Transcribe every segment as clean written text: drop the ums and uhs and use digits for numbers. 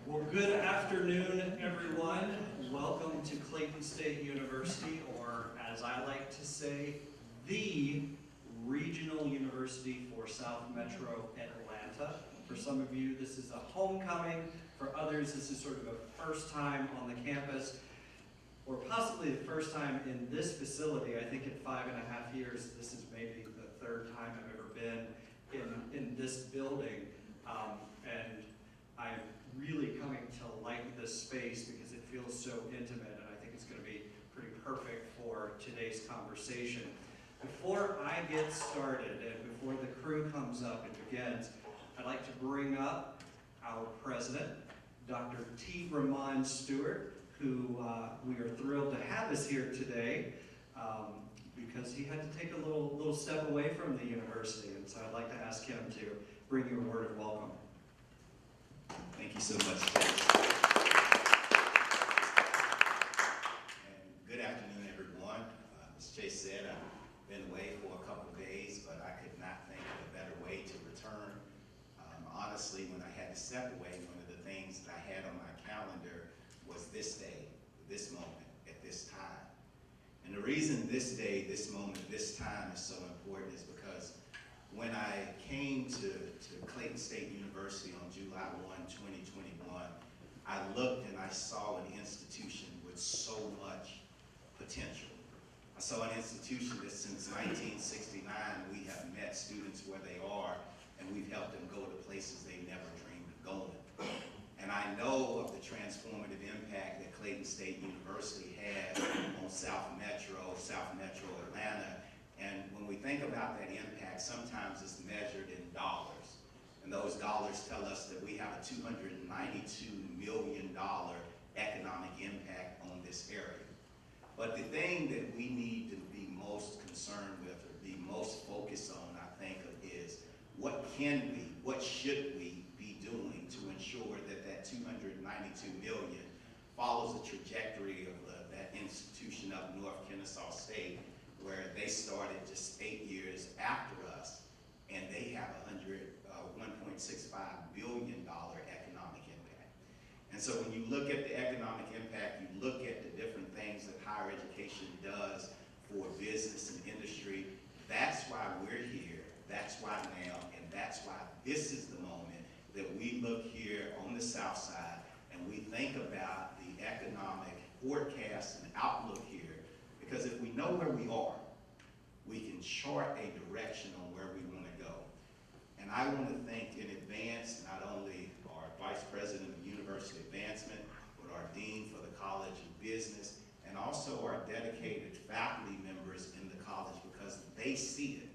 Well, good afternoon, everyone. Welcome to Clayton State University, or as I like to say, the regional university for South Metro Atlanta. For some of you, this is a homecoming. For others, this is sort of a first time on the campus, or possibly the first time in this facility. I think in 5.5 years, this is maybe the third time I've ever been in this building. And I'm really coming to like this space because it feels so intimate, and I think it's going to be pretty perfect for today's conversation. Before I get started and before the crew comes up and begins, I'd like to bring up our president, Dr. T. Ramon Stewart, who we are thrilled to have us here today because he had to take a little step away from the university, and so I'd like to ask him to bring you a word of welcome. Thank you so much, Chase. And good afternoon, everyone. As Chase said, I've been away for a couple of days, but I could not think of a better way to return. Honestly, when I had to step away, one of the things that I had on my calendar was this day, this moment, at this time. And the reason this day, this moment, this time is so important is because when I came to Clayton State University on July 1, 2021, I looked and I saw an institution with so much potential. I saw an institution that since 1969, we have met students where they are, and we've helped them go to places they never dreamed of going. And I know of the transformative impact that Clayton State University has on South Metro Atlanta. And when we think about that impact, sometimes it's measured in dollars. And those dollars tell us that we have a $292 million economic impact on this area. But the thing that we need to be most concerned with or be most focused on, I think, is what should we be doing to ensure that that $292 million follows the trajectory of that institution up North Kennesaw State, where they started just 8 years after us, and they have $1.65 billion economic impact. And so when you look at the economic impact, you look at the different things that higher education does for business and industry, that's why we're here, that's why now, and that's why this is the moment that we look here on the Southside and we think about the economic forecast and outlook here. Because if we know where we are, we can chart a direction on where we want to go. And I want to thank in advance not only our Vice President of University Advancement, but our Dean for the College of Business, and also our dedicated faculty members in the college, because they see it.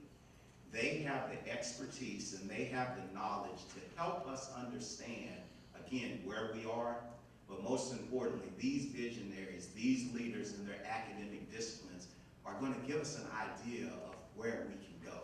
They have the expertise and they have the knowledge to help us understand, again, where we are. But most importantly, these visionaries, these leaders in their academic disciplines are going to give us an idea of where we can go.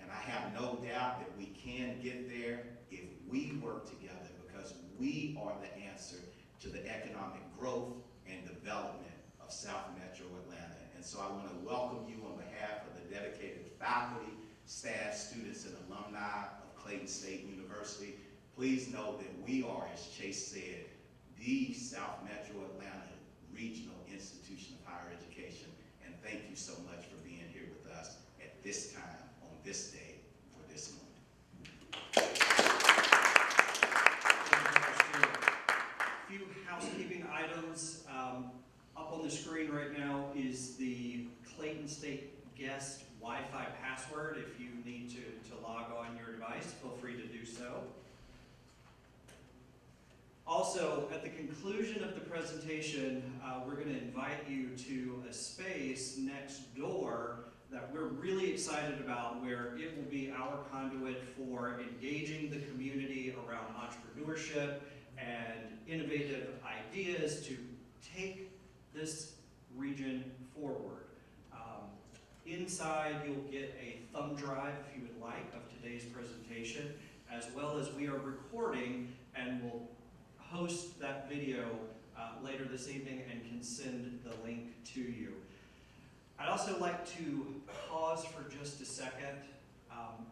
And I have no doubt that we can get there if we work together, because we are the answer to the economic growth and development of South Metro Atlanta. And so I want to welcome you on behalf of the dedicated faculty, staff, students, and alumni of Clayton State University. Please know that we are, as Chase said, the South Metro Atlanta Regional Institution of Higher Education. And thank you so much for being here with us at this time, on this day, for this moment. A few housekeeping items. Up on the screen right now is the Clayton State guest Wi-Fi password. If you need to log on your device, feel free to do so. Also, at the conclusion of the presentation, we're going to invite you to a space next door that we're really excited about, where it will be our conduit for engaging the community around entrepreneurship and innovative ideas to take this region forward. Inside, you'll get a thumb drive, if you would like, of today's presentation, as well as we are recording and will host that video later this evening and can send the link to you. I'd also like to pause for just a second.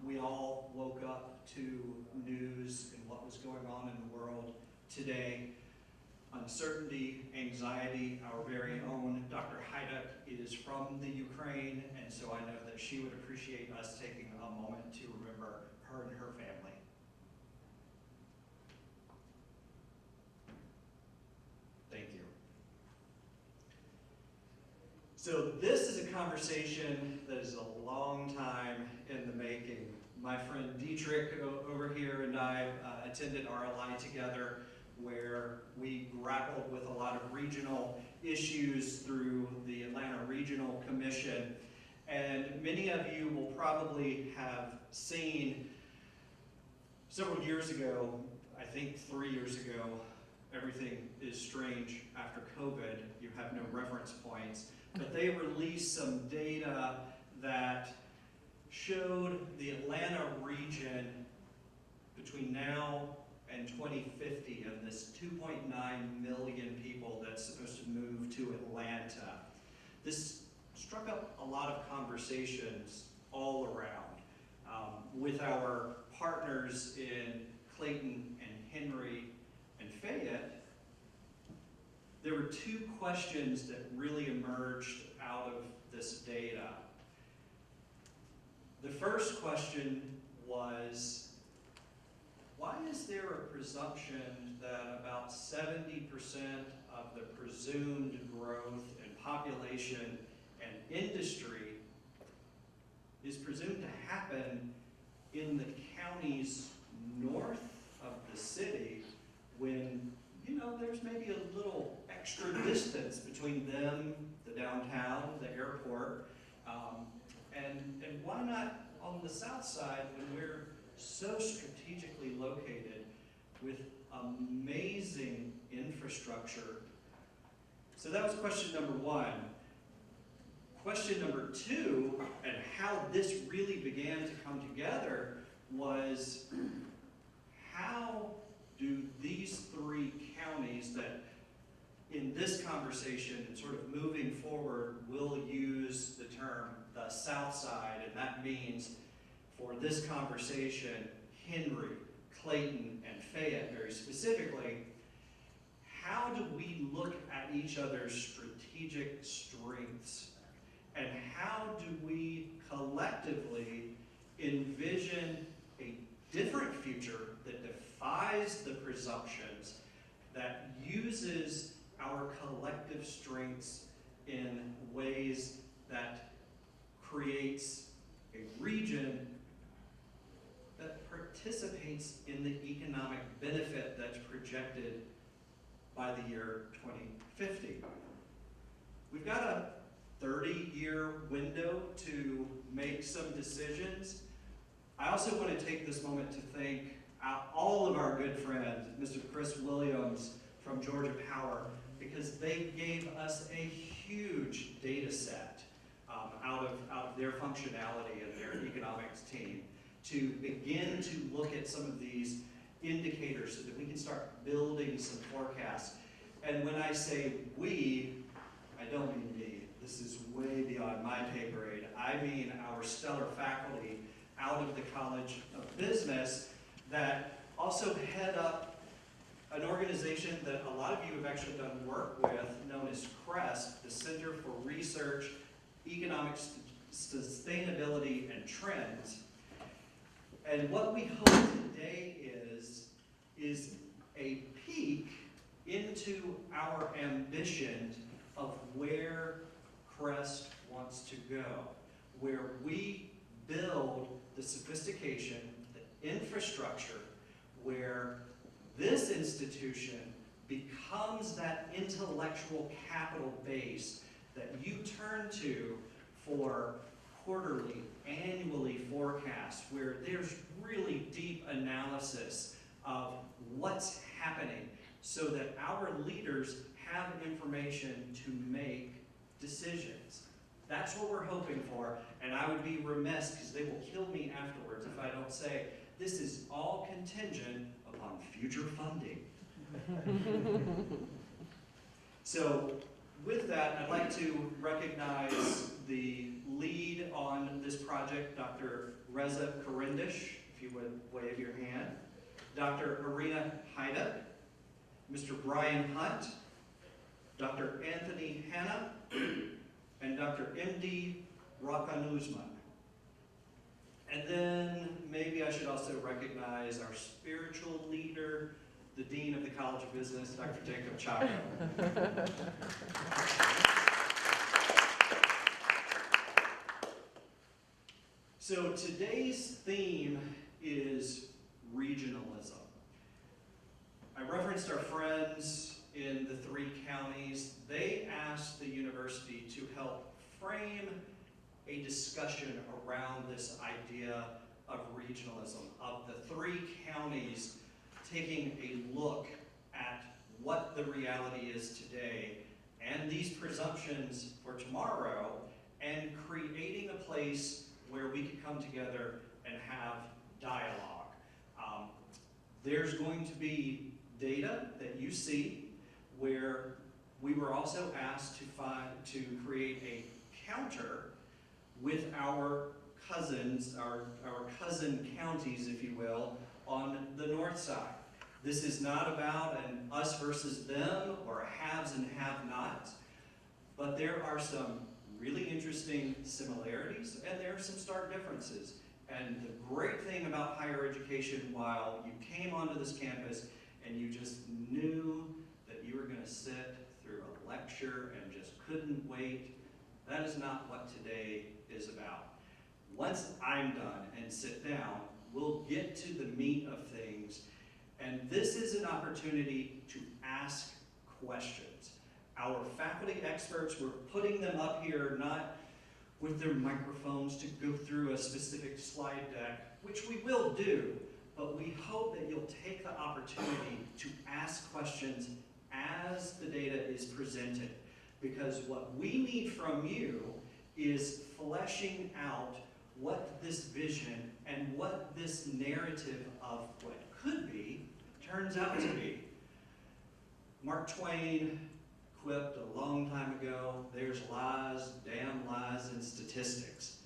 We all woke up to news and what was going on in the world today. Uncertainty, anxiety, our very own Dr. Haiduk is from the Ukraine, and so I know that she would appreciate us taking a moment to remember her and her family. Thank you. So this is a conversation that is a long time in the making. My friend Dietrich over here and I attended RLI together, where we grappled with a lot of regional issues through the Atlanta Regional Commission. And many of you will probably have seen several years ago, I think 3 years ago, everything is strange after COVID, you have no reference points, but they released some data that showed the Atlanta region between now and 2050, and this 2.9 million people that's supposed to move to Atlanta. This struck up a lot of conversations all around with our partners in Clayton and Henry and Fayette. There were two questions that really emerged out of this data. The first question was, why is there a presumption that about 70% of the presumed growth in population and industry is presumed to happen in the counties north of the city, when, you know, there's maybe a little extra distance between them, the downtown, the airport, and why not on the south side when we're so strategically located with amazing infrastructure? So that was question number one. Question number two, and how this really began to come together, was how do these three counties that in this conversation and sort of moving forward will use the term the South Side, and that means for this conversation, Henry, Clayton, and Fayette very specifically, how do we look at each other's strategic strengths? And how do we collectively envision a different future that defies the presumptions, that uses our collective strengths in ways that creates a region that participates in the economic benefit that's projected by the year 2050. We've got a 30-year window to make some decisions. I also want to take this moment to thank all of our good friends, Mr. Chris Williams from Georgia Power, because they gave us a huge data set out of their functionality and their economics team to begin to look at some of these indicators so that we can start building some forecasts. And when I say we, I don't mean me. This is way beyond my pay grade. I mean our stellar faculty out of the College of Business that also head up an organization that a lot of you have actually done work with, known as CREST, the Center for Research, Economic Sustainability, and Trends. And what we hope today is a peek into our ambition of where CREST wants to go, where we build the sophistication, the infrastructure, where this institution becomes that intellectual capital base that you turn to for quarterly, annually forecasts, where there's really deep analysis of what's happening so that our leaders have information to make decisions. That's what we're hoping for, and I would be remiss, because they will kill me afterwards if I don't say, this is all contingent upon future funding. So with that, I'd like to recognize the lead on this project, Dr. Reza Karindish, if you would wave your hand, Dr. Irina Haiduk, Mr. Brian Hunt, Dr. Anthony Hanna, and Dr. M.D. Rakanuzman. And then maybe I should also recognize our spiritual leader, the Dean of the College of Business, Dr. Jacob Chaco. So today's theme is regionalism. I referenced our friends in the 3 counties. They asked the university to help frame a discussion around this idea of regionalism, of the 3 counties taking a look at what the reality is today and these presumptions for tomorrow, and creating a place where we could come together and have dialogue. There's going to be data that you see where we were also asked to create a counter with our cousins, our cousin counties, if you will, on the north side. This is not about an us versus them or haves and have-nots, but there are some really interesting similarities and there are some stark differences. And the great thing about higher education, while you came onto this campus and you just knew that you were going to sit through a lecture and just couldn't wait, that is not what today is about. Once I'm done and sit down, we'll get to the meat of things, and this is an opportunity to ask questions. Our faculty experts, we're putting them up here not with their microphones to go through a specific slide deck, which we will do, but we hope that you'll take the opportunity to ask questions as the data is presented. Because what we need from you is fleshing out what this vision and what this narrative of what could be turns out to be. Mark Twain quipped a long time ago, there's lies, damn lies, and statistics.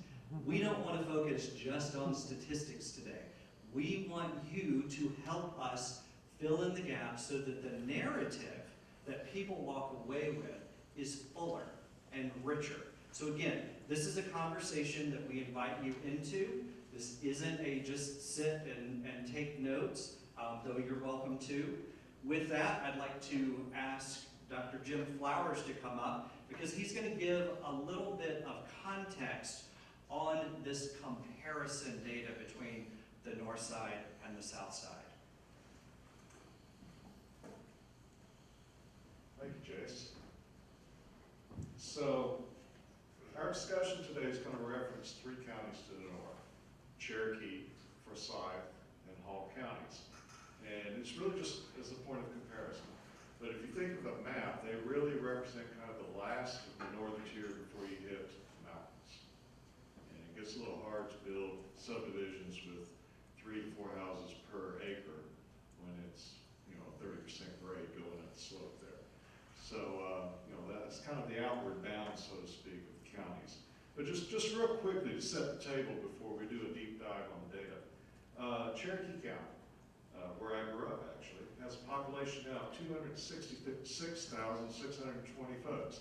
We don't want to focus just on statistics today. We want you to help us fill in the gaps so that the narrative that people walk away with is fuller and richer. So again, this is a conversation that we invite you into. This isn't a just sit and take notes, though you're welcome to. With that, I'd like to ask Dr. Jim Flowers to come up because he's going to give a little bit of context on this comparison data between the north side and the south side. Thank you, Jace. So, our discussion today is going to reference 3 counties to the north, Cherokee, Forsyth, and Hall counties. And it's really just as a point of comparison. But if you think of the map, they really represent kind of the last of the northern tier before you hit the mountains. And it gets a little hard to build subdivisions with 3 to 4 houses per acre when it's, 30% grade going up the slope there. So, that's kind of the outward bound, so to speak, of the counties. But just real quickly to set the table before we do a deep dive on the data. Cherokee County, where I grew up actually, has a population now of 266,620 folks.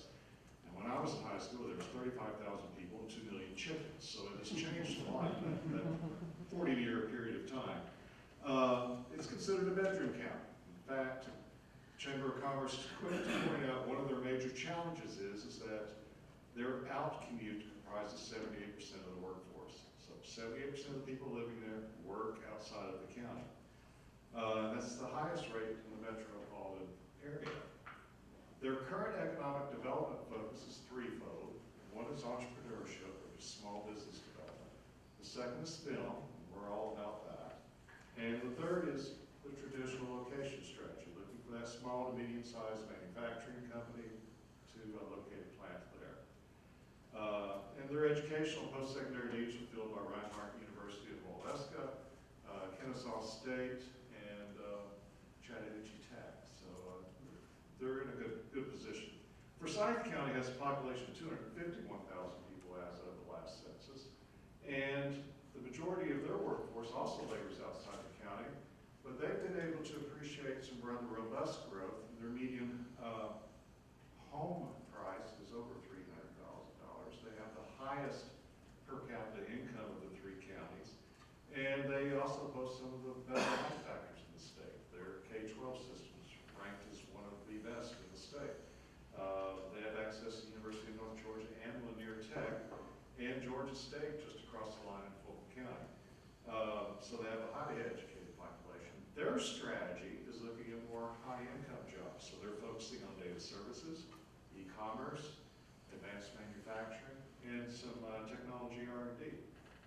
And when I was in high school, there was 35,000 people and 2 million chickens. So it has changed a lot in that 40-year period of time. It's considered a bedroom county. In fact, Chamber of Commerce is quick to point out one of their major challenges is that their out commute comprises 78% of the workforce. So 78% of the people living there work outside of the county. That's the highest rate in the metropolitan area. Their current economic development focus is threefold. One is entrepreneurship, or just small business development. The second is film, and we're all about that. And the third is the traditional location strategy, looking for that small to medium-sized manufacturing company to locate a plant there. And their educational post-secondary needs are filled by Reinhardt University of Waleska, Kennesaw State, and Chattahoochee Tech. So they're in a good position. Forsyth County has a population of 251,000 people as of the last census, and the majority of their workforce also labors outside the county. But they've been able to appreciate some rather robust growth. Their median home price is over $300,000. They have the highest per capita income of the 3 counties. And they also boast some of the best health factors in the state. Their K-12 system is ranked as one of the best in the state. They have access to the University of North Georgia and Lanier Tech and Georgia State just across the line in Fulton County. So they have a highly educated population. Their strategy is looking at more high-income jobs. So they're focusing on data services, e-commerce, advanced manufacturing, and some technology R&D,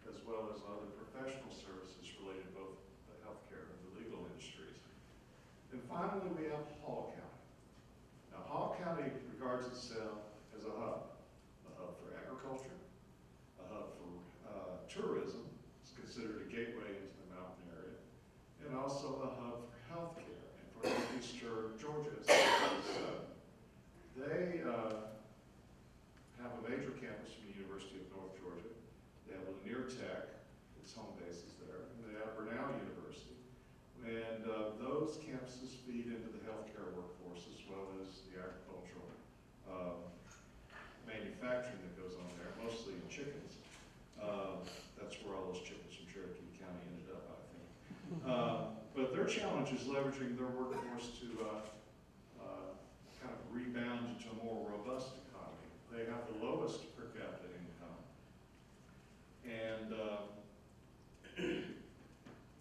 as well as other professional services related to both the healthcare and the legal industries. And finally, we have Hall County. Now, Hall County regards itself as a hub for agriculture, a hub for tourism. It's considered a gateway into the mountain area, and also a hub for healthcare and for Northeastern Georgia. They have a major campus from the University of North Georgia. They have Lanier Tech, its home base is there, and they have Brenau University. And those campuses feed into the healthcare workforce as well as the agricultural manufacturing that goes on there, mostly in chickens. That's where all those chickens from Cherokee County ended up, I think. But their challenge is leveraging their workforce to kind of rebound into a more robust economy. They have the lowest per capita income, and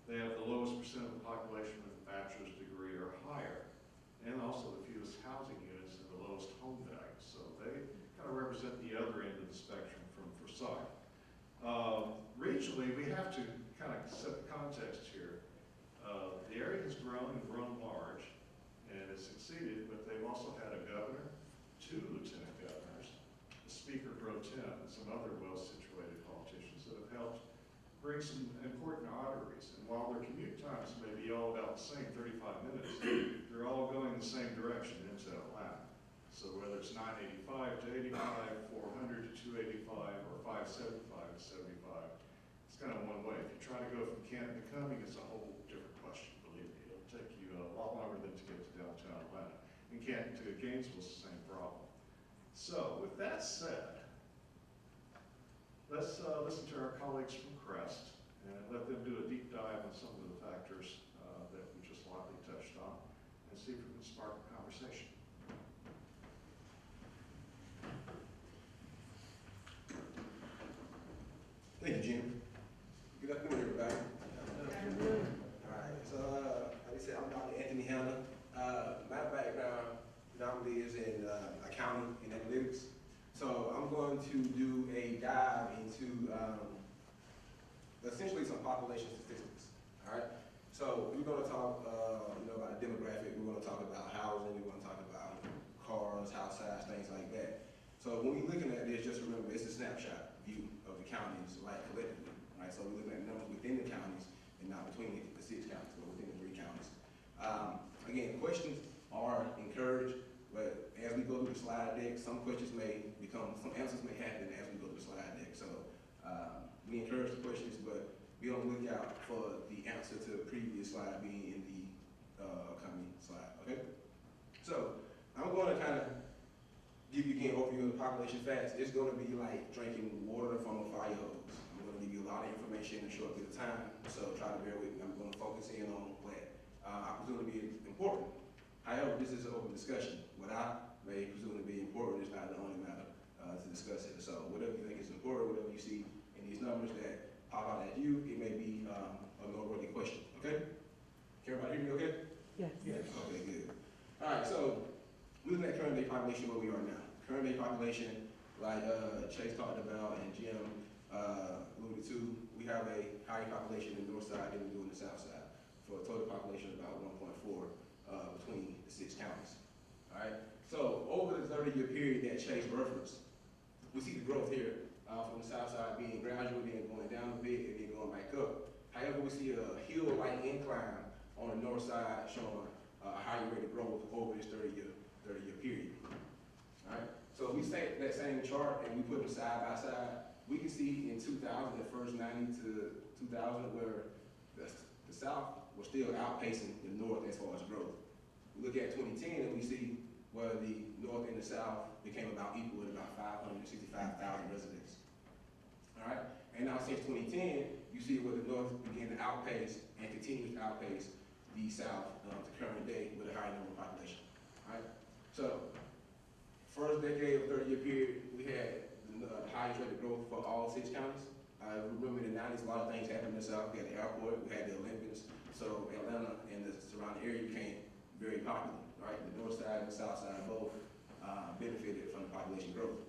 they have the lowest percent of the population with a bachelor's degree or higher, and also the fewest housing units and the lowest home values. So they kind of represent the other end of the spectrum from Forsyth. Regionally, we have to kind of set the context here. The area has grown and grown large, and has succeeded, but they've also had a governor, 2 lieutenant governors, a speaker pro tem, and some other well-situated politicians that have helped bring some important arteries. And while their commute times may be all about the same, 35 minutes, they're all going the same direction into Atlanta. So whether it's 985 to 85, 400 to 285, or 575 to 75, it's kind of one way. If you try to go from Canton to Cumming, it's a whole different question, believe me. It'll take you a lot longer than to get to downtown Atlanta. And Canton to Gainesville is the same problem. So with that said, let's listen to our colleagues from CREST and let them do a deep dive on some of the factors that we just lightly touched on, and see if we can spark a conversation. Thank you, Jim. Good afternoon, everybody. Good afternoon. All right, so like I said, I'm Dr. Anthony Hanna. My background predominantly is in accounting and analytics. So I'm going to do a dive into essentially some population statistics. All right. So we're going to talk, about the demographic. We're going to talk about housing. We're going to talk about cars, house size, things like that. So when we're looking at this, just remember it's a snapshot view of the counties, like collectively, right? So we're looking at numbers within the counties and not between the 6 counties, but within the 3 counties. Again, questions are encouraged, but as we go through the slide deck, some answers may happen as we go through the slide deck. So we encourage the questions, but be on the lookout for the answer to the previous slide being in the upcoming slide, okay? So I'm going to kind of give you again an overview of the population facts. It's going to be like drinking water from a fire hose. I'm going to give you a lot of information in a short bit of time, so try to bear with me. I'm going to focus in on what I presume to be important. However, this is an open discussion. What I may presume to be important is not the only matter to discuss it. So whatever you think is important, whatever you see in these numbers that pop out at you, it may be a noteworthy question, okay? Can everybody hear me okay? Yes. Yes. Okay, good. All right, so we're looking at current day population where we are now. Current day population, like Chase talked about and Jim alluded to, we have a higher population in the north side than we do in the south side, for a total population of about 1.4 between the 6 counties. All right, so over the 30-year period that Chase referenced, we see the growth here from the south side being gradual, then going down a bit, and then going back up. However, we see a hill-like incline on the north side showing a higher rate of growth over this 30-year period. All right, so if we take that same chart and we put them side by side, we can see in 2000, the first 90 to 2000, where the south were still outpacing the north as far as growth. We look at 2010 and we see where the north and the south became about equal at about 565,000 residents. All right, and now since 2010, you see where the north began to outpace and continues to outpace the south to current day with a higher number of population. All right, so first decade of 30-year period, we had the highest rate of growth for all 6 counties. Remember in the 90s, a lot of things happened in the south. We had the airport, we had the Olympics, so Atlanta and the surrounding area became very popular, right? The north side and the south side both benefited from the population growth.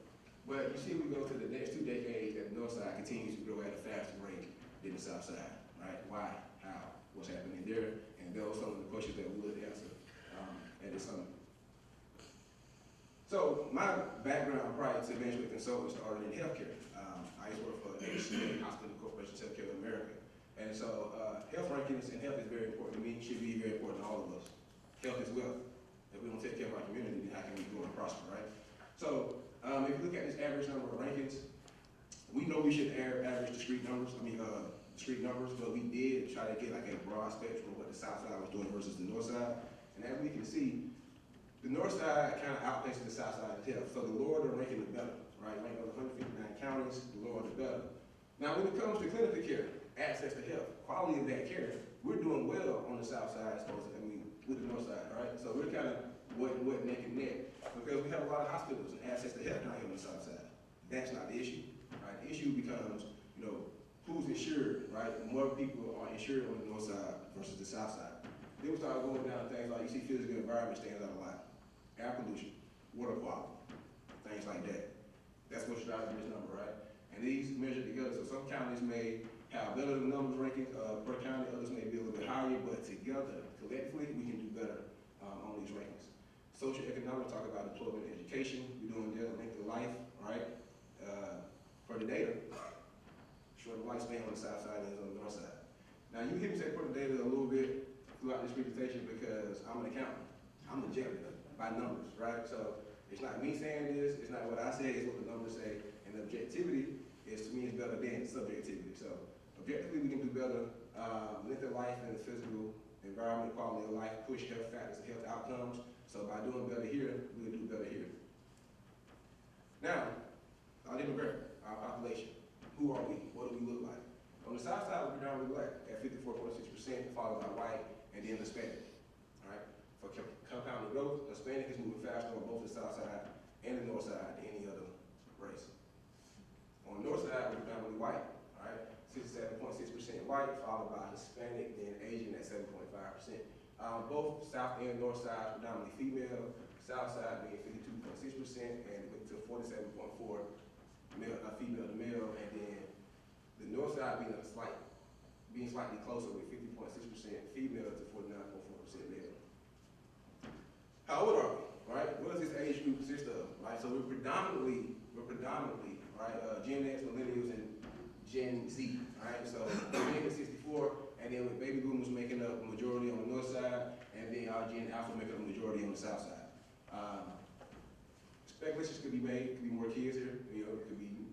But you see, we go to the next 2 decades, that the north side continues to grow at a faster rate than the south side, right? Why? How? What's happening there? And those are some of the questions that we will answer at this summit. So my background prior to Management Consulting started in healthcare. I used to work for the Hospital Corporation of Healthcare of America. And so health rankings and health is very important to me, should be very important to all of us. Health is wealth. If we don't take care of our community, then how can we grow and prosper, right? So if you look at this average number of rankings, we know we should average the street numbers, but we did try to get like a broad spectrum of what the south side was doing versus the north side. And as we can see, the north side kind of outpaces the south side of health. So the lower the ranking, the better, right? Ranking of 159 counties, the lower the better. Now when it comes to clinical care, access to health, quality of that care, we're doing well on the south side as opposed to, with the north side, right? So we're kind of what neck and neck, because we have a lot of hospitals and access to health not here on the south side. That's not the issue, right? The issue becomes, who's insured, right? More people are insured on the north side versus the south side. Then we start going down to things like, you see physical environment stands out a lot. Air pollution, water quality, things like that. That's what's driving this number, right? And these measured together, so some counties may have better numbers ranking per county, others may be a little bit higher, but together, collectively, we can do better on these rankings. Social economics talk about employment and education. We're doing their length of life, right? For the data, shorter lifespan on the south side than on the north side. Now you hear me say for the data a little bit throughout this presentation because I'm an accountant. I'm objective by numbers, right? So it's not me saying this, it's not what I say, it's what the numbers say. And objectivity is, to me, is better than subjectivity. So objectively, we can do better. Length of life and the physical environment, quality of life, push health factors and health outcomes. So by doing better here, we can do better here. Now, our demographic, our population. Who are we? What do we look like? On the south side, we're predominantly black at 54.6%, followed by white, and then Hispanic. All right. For compounded growth, Hispanic is moving faster on both the south side and the north side than any other race. On the north side, we're predominantly white. All right. 67.6% white, followed by Hispanic, then Asian at 7.5%. Both south and north side predominantly female. South side being 52.6%, and went to 47.4% female to male, and then the north side being slightly closer with 50.6% female to 49.4% male. How old are we? Right? What does this age group consist of? Right? So we're predominantly right, Gen X, Millennials, and Gen Z. Right? So Gen is 64, and then with baby boomers making up a majority on the north side, and then our Gen Alpha making up a majority on the south side. Speculations could be made, could be more kids here, it could be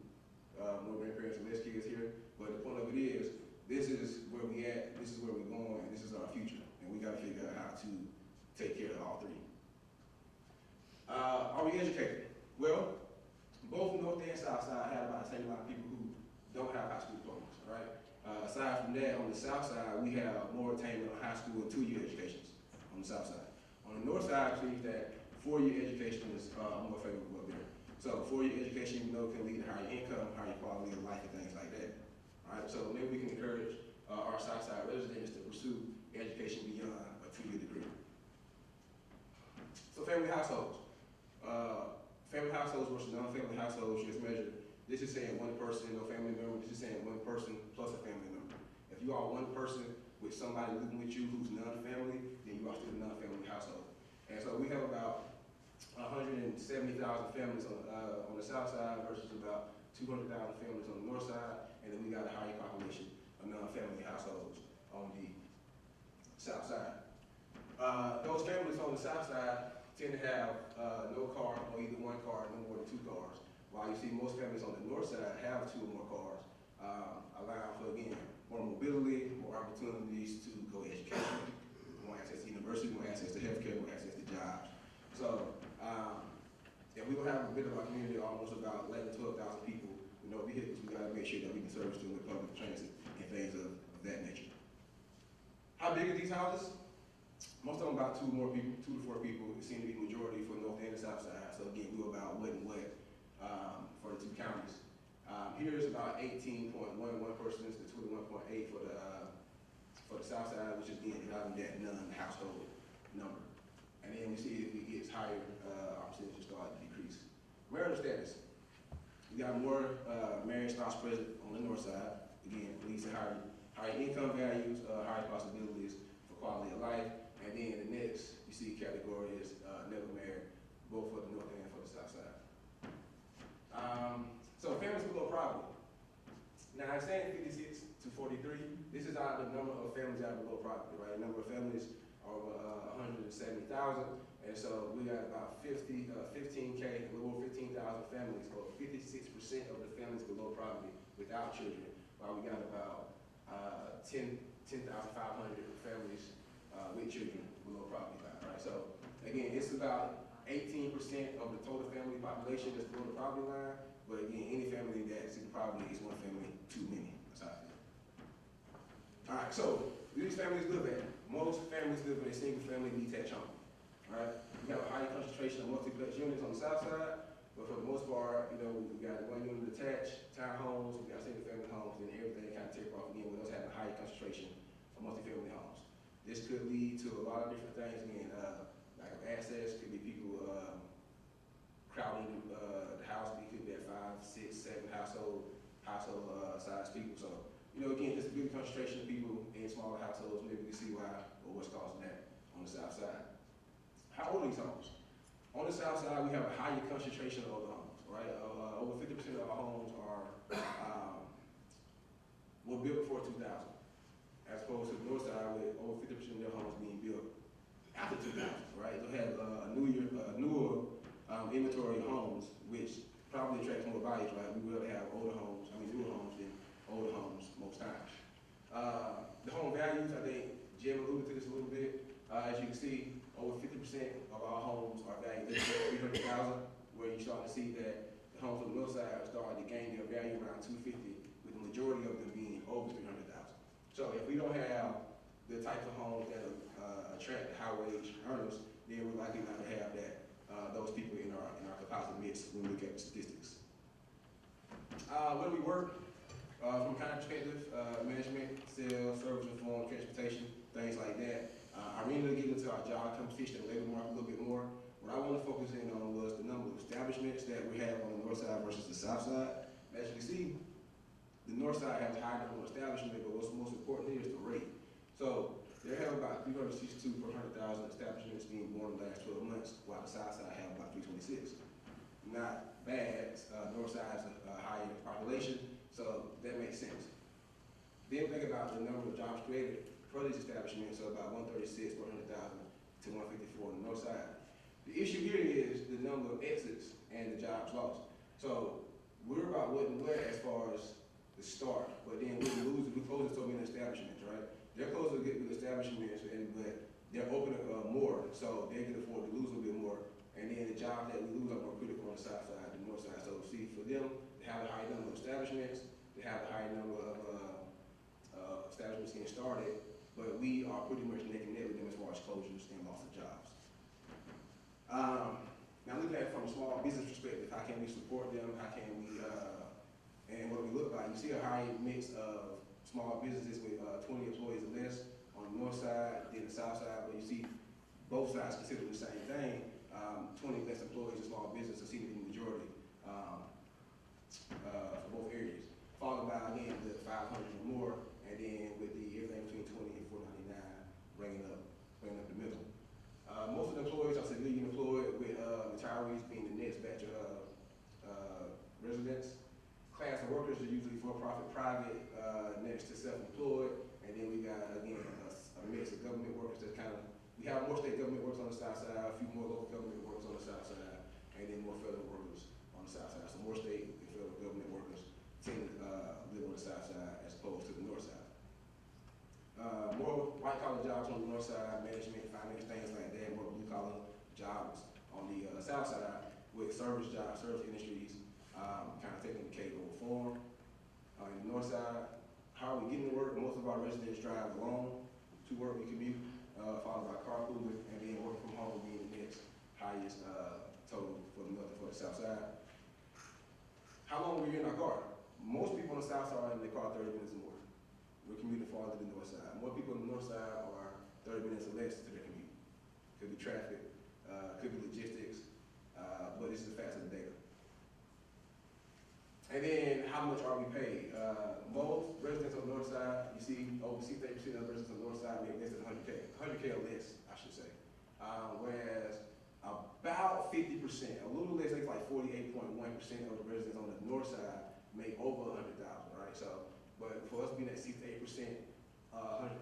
more grandparents and less kids here, but the point of it is, this is where we at, this is where we're going, and this is our future, and we gotta figure out how to take care of all three. Are we educated? Well, both north and south side have about the same amount of people who don't have high school diplomas, right? Aside from that, on the south side, we have more attainment on high school and 2-year educations on the south side. On the north side, it seems that 4-year education is more favorable up there. So 4-year education, can lead to higher income, higher quality of life, and things like that. All right, so maybe we can encourage our Southside residents to pursue education beyond a 2-year degree. So family households. Family households versus non-family households just measured. This is saying one person, no family member. This is saying one person plus a family member. If you are one person with somebody living with you who's non-family, then you are still a non-family household. And so we have about 170,000 families on the south side versus about 200,000 families on the north side, and then we got a higher population of non-family households on the south side. Those families on the south side tend to have no car or either one car, no more than 2 cars, while you see most families on the north side have 2 or more cars, allowing for, again, more mobility, more opportunities to go education, more access to university, more access to healthcare, more access to jobs. So, and we're gonna have a bit of our community, almost about 11, 12,000 people with no vehicles. We gotta make sure that we can service them with public transit and things of that nature. How big are these houses? Most of them about 2 to 4 people. It seems to be the majority for North and the South Side. So again, we're about what and what for the 2 counties. Here's about 18.11 persons to 21.8 for the South Side, which is again driving that non-household number. And then we see if it gets higher, our percentages start to decrease. Marital status. We got more married spouse present on the north side. Again, leads to higher income values, higher possibilities for quality of life. And then the next you see category is never married, both for the north and for the south side. So families below poverty. Now I'm saying 56 to 43. This is the number of families that are below poverty, right? The number of families are 170,000, and so we got about 15K, a little over 15,000 families, or 56% of the families below poverty without children, while we got about 10,500 families with children below poverty line, right? So again, it's about 18% of the total family population that's below the poverty line, but again, any family that's in poverty is one family too many. That's how I feel. All right, so these families live at. Most families live in a single family detached home. All right, we have a high concentration of multiplex units on the south side, but for the most part, we got 1 unit detached, townhomes, we got single family homes, and everything kind of take off again with us having a high concentration of multifamily homes. This could lead to a lot of different things. Again, lack of access, could be people crowding the house. It could be at 5, 6, 7 household size people. So, again, just a big concentration of people in smaller households. Maybe we can see why or what's causing that on the south side. How old are these homes? On the south side, we have a higher concentration of older homes, right? Over 50% of our homes were built before 2000, as opposed to the north side, with over 50% of their homes being built after 2000, right? They'll have a newer inventory of homes, which probably attracts more buyers, right? We will have newer homes than older homes most times. The home values, I think Jim alluded to this a little bit. As you can see, over 50% of our homes are valued at $300,000, where you're starting to see that the homes on the north side are starting to gain their value around $250,000, with the majority of them being over $300,000. So if we don't have the types of homes that attract the high wage earners, then we're likely not to have those people in our composite mix when we look at the statistics. Where do we work? From a kind of perspective, management, sales, service reform, transportation, things like that. I really get into our job competition and labor market a little bit more. What I want to focus in on was the number of establishments that we have on the north side versus the south side. As you can see, the north side has a high number of establishments, but what's most important here is the rate. So they have about 362 per 100,000 establishments being born in the last 12 months, while the south side have about 326. Not bad. North side has a higher population, so that makes sense. Then think about the number of jobs created for these establishments, so about 136 per 100,000 to 154 on the north side. The issue here is the number of exits and the jobs lost. So we're about what and where as far as the start, but then we close so many establishments, right? They're close to get with establishments, but they're opening more, so they can afford to lose a little bit more. And then the jobs that we lose are more critical on the south side than the north side. So see, for them, they have a high number of establishments, they have a high number of establishments getting started, but we are pretty much neck and neck with them as far as closures and loss of jobs. Now looking at it from a small business perspective, how can we support them? How can we, and what do we look like? You see a high mix of small businesses with 20 employees or less on the north side, then the south side, but you see both sides consider the same thing. 20 less employees in small business are seen to be the majority for both areas. Followed by, again, the 500 or more, and then with the everything between 20 and 499 bringing up the middle. Most of the employees are civilian employed, with retirees being the next batch of residents. Class of workers are usually for-profit, private, next to self-employed, and then we got, again, a mix of government workers that kind of, we have more state government workers on the south side, a few more local government workers on the south side, and then more federal workers on the south side. So more state and federal government workers tend to live on the south side as opposed to the north side. Southside with service jobs, service industries, kind of taking the cake over form. In the north side, how are we getting to work? Most of our residents drive alone to work, we commute, followed by carpooling, and then working from home being the next highest total for the north and for the south side. How long were you in our car? Most people on the south side are in their car 30 minutes or more. We're commuting farther to the north side. More people on the north side are 30 minutes or less to their commute. Could be traffic, could be logistics, but it's the facts of the data. And then, how much are we paid? Most residents on the north side, you see, over 60% of residents on the north side make less than 100K or less, I should say. Whereas about 50%, a little less, like 48.1% of the residents on the north side make over 100,000, right? So, but for us being at 68%, $100,000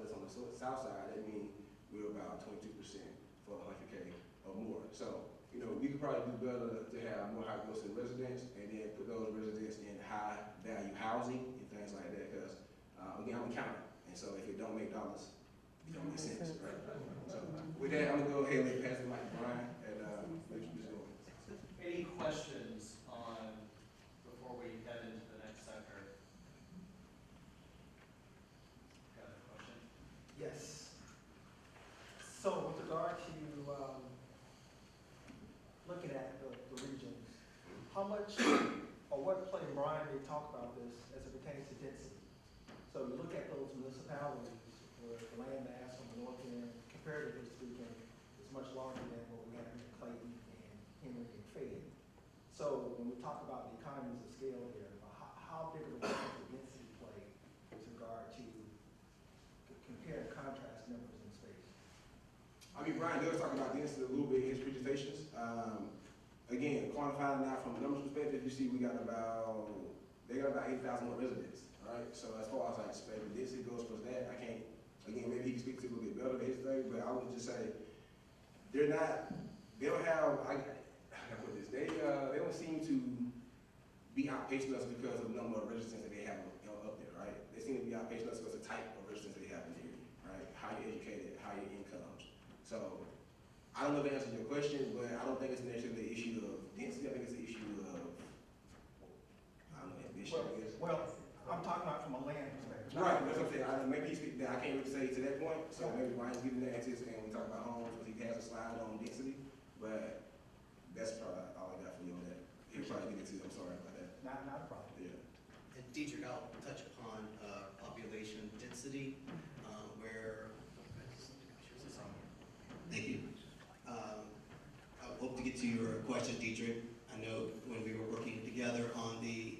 less on the south side, that means we're about 22% for 100K or more. So, you know, we could probably do better to have more high grossing residents and then put those residents in high value housing and things like that. Because again, I'm an accountant, and so if it don't make dollars, it don't make sense, right? So with that, I'm gonna go ahead and pass the mic to Brian and let you just go. Any questions on, before we head into the next sector? Got a question? Yes. So with regard to looking at the regions, how much or what play, Brian, they talk about this as it pertains to density. So you look at those municipalities where the land mass on the north end, comparatively speaking, is much larger than what we have in Clayton and Henry and Fayette. So when we talk about the economies of scale here, how big of a difference does density play with regard to compare and contrast numbers in space? I mean, Brian does talk about this a little bit in his presentations. Again, quantifying that from a numbers perspective, you see they got about 8,000 more residents, right? So as far as like space density goes for that, I can't, again, maybe he can speak to it a little bit better than his thing, but I would just say, they don't have, they don't seem to be outpacing us because of the number of residents that they have up there, right? They seem to be outpacing us because of the type of residents they have in the area, right? How you're educated, how your incomes. So, I don't know if that answers your question, but I don't think it's necessarily the issue of density. I think it's the issue of, I don't know, ambition, I guess. Well, I'm talking about from a land perspective. Right, that's what I'm saying. Maybe he speak, I can't really say to that point, so maybe Ryan's giving the answers and we talk about homes, because he has a slide on density, but that's probably all I got for you on that. He'll probably get into it, I'm sorry about that. Not a problem. Yeah. And Dietrich, I'll touch upon population density, where, thank you. I hope to get to your question, Dietrich. I know when we were working together on the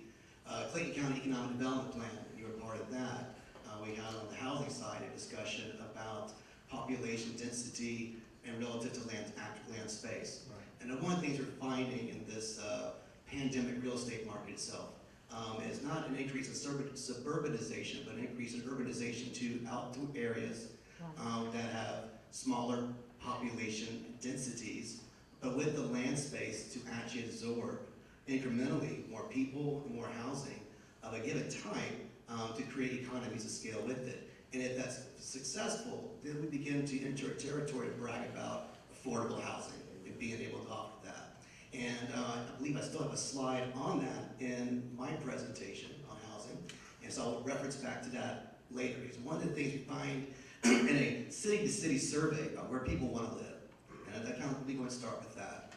Clayton County Economic Development Plan, and you were part of that, we had on the housing side a discussion about population density and relative to actual land space. Right. And one of the things we're finding in this pandemic real estate market itself is not an increase in suburbanization, but an increase in urbanization to out to areas that have smaller population densities, but with the land space to actually absorb incrementally more people, more housing of a given type to create economies of scale with it. And if that's successful, then we begin to enter a territory to brag about affordable housing and being able to offer that. And I believe I still have a slide on that in my presentation on housing, and so I'll reference back to that later. Because one of the things we find in a city-to-city survey about where people want to live, and that kind of, we're going to start with that.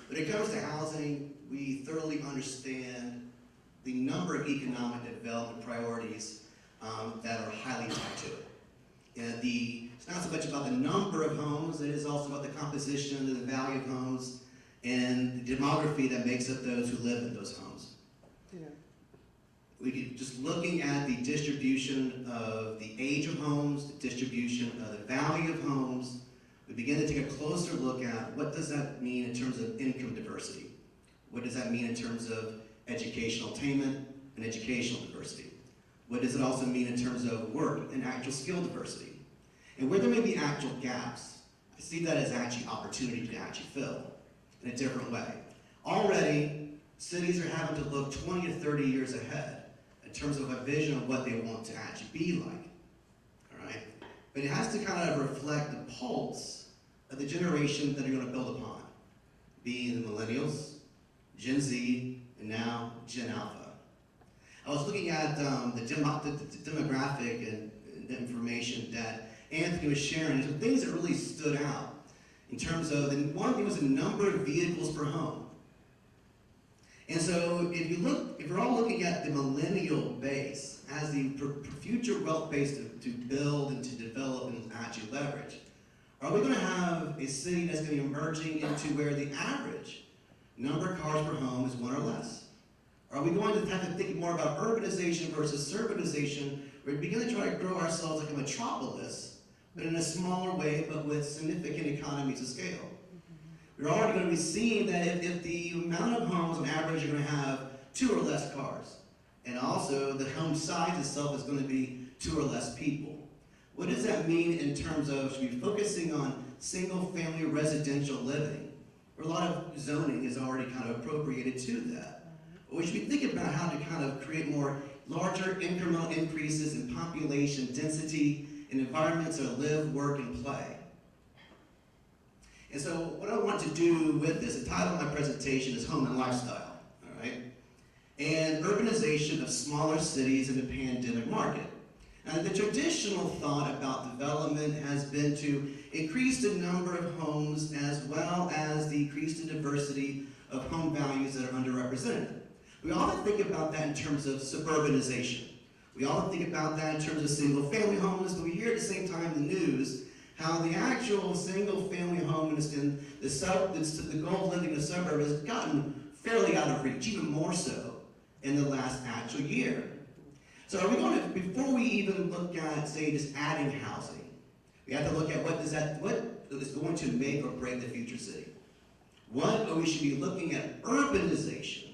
When it comes to housing, we thoroughly understand the number of economic development priorities that are highly tied to it. And it's not so much about the number of homes, it is also about the composition and the value of homes and the demography that makes up those who live in those homes. Yeah. We could, just looking at the distribution of the age of homes, the distribution of the value of homes, we begin to take a closer look at what does that mean in terms of income diversity? What does that mean in terms of educational attainment and educational diversity? What does it also mean in terms of work and actual skill diversity? And where there may be actual gaps, I see that as actually opportunity to actually fill in a different way. Already, cities are having to look 20 to 30 years ahead in terms of a vision of what they want to actually be like, all right? But it has to kind of reflect the pulse of the generation that are going to build upon. being the Millennials, Gen Z, and now Gen Alpha. I was looking at the demographic and information that Anthony was sharing. Some things that really stood out in terms of, one thing was the number of vehicles per home. And so if we're all looking at the millennial base as the future wealth base to build and to develop and actually leverage, are we going to have a city that's going to be emerging into where the average number of cars per home is 1 or less? Are we going to have to think more about urbanization versus urbanization? We're beginning to try to grow ourselves like a metropolis, but in a smaller way, but with significant economies of scale. We're already going to be seeing that if the amount of homes on average are going to have 2 or less cars, and also the home size itself is going to be 2 or less people. What does that mean in terms of, should we be focusing on single-family residential living, where a lot of zoning is already kind of appropriated to that? Or we should be thinking about how to kind of create more larger incremental increases in population density in environments that live, work, and play. And so what I want to do with this, the title of my presentation is Home and Lifestyle, all right? And urbanization of smaller cities in the pandemic market. And the traditional thought about development has been to increase the number of homes as well as the increase the diversity of home values that are underrepresented. We often think about that in terms of suburbanization. We often think about that in terms of single-family homes, but we hear at the same time in the news how the actual single-family home in the goal of living in the suburb has gotten fairly out of reach, even more so in the last actual year. So are we going to, before we even look at, say, just adding housing, we have to look at what is going to make or break the future city? We should be looking at urbanization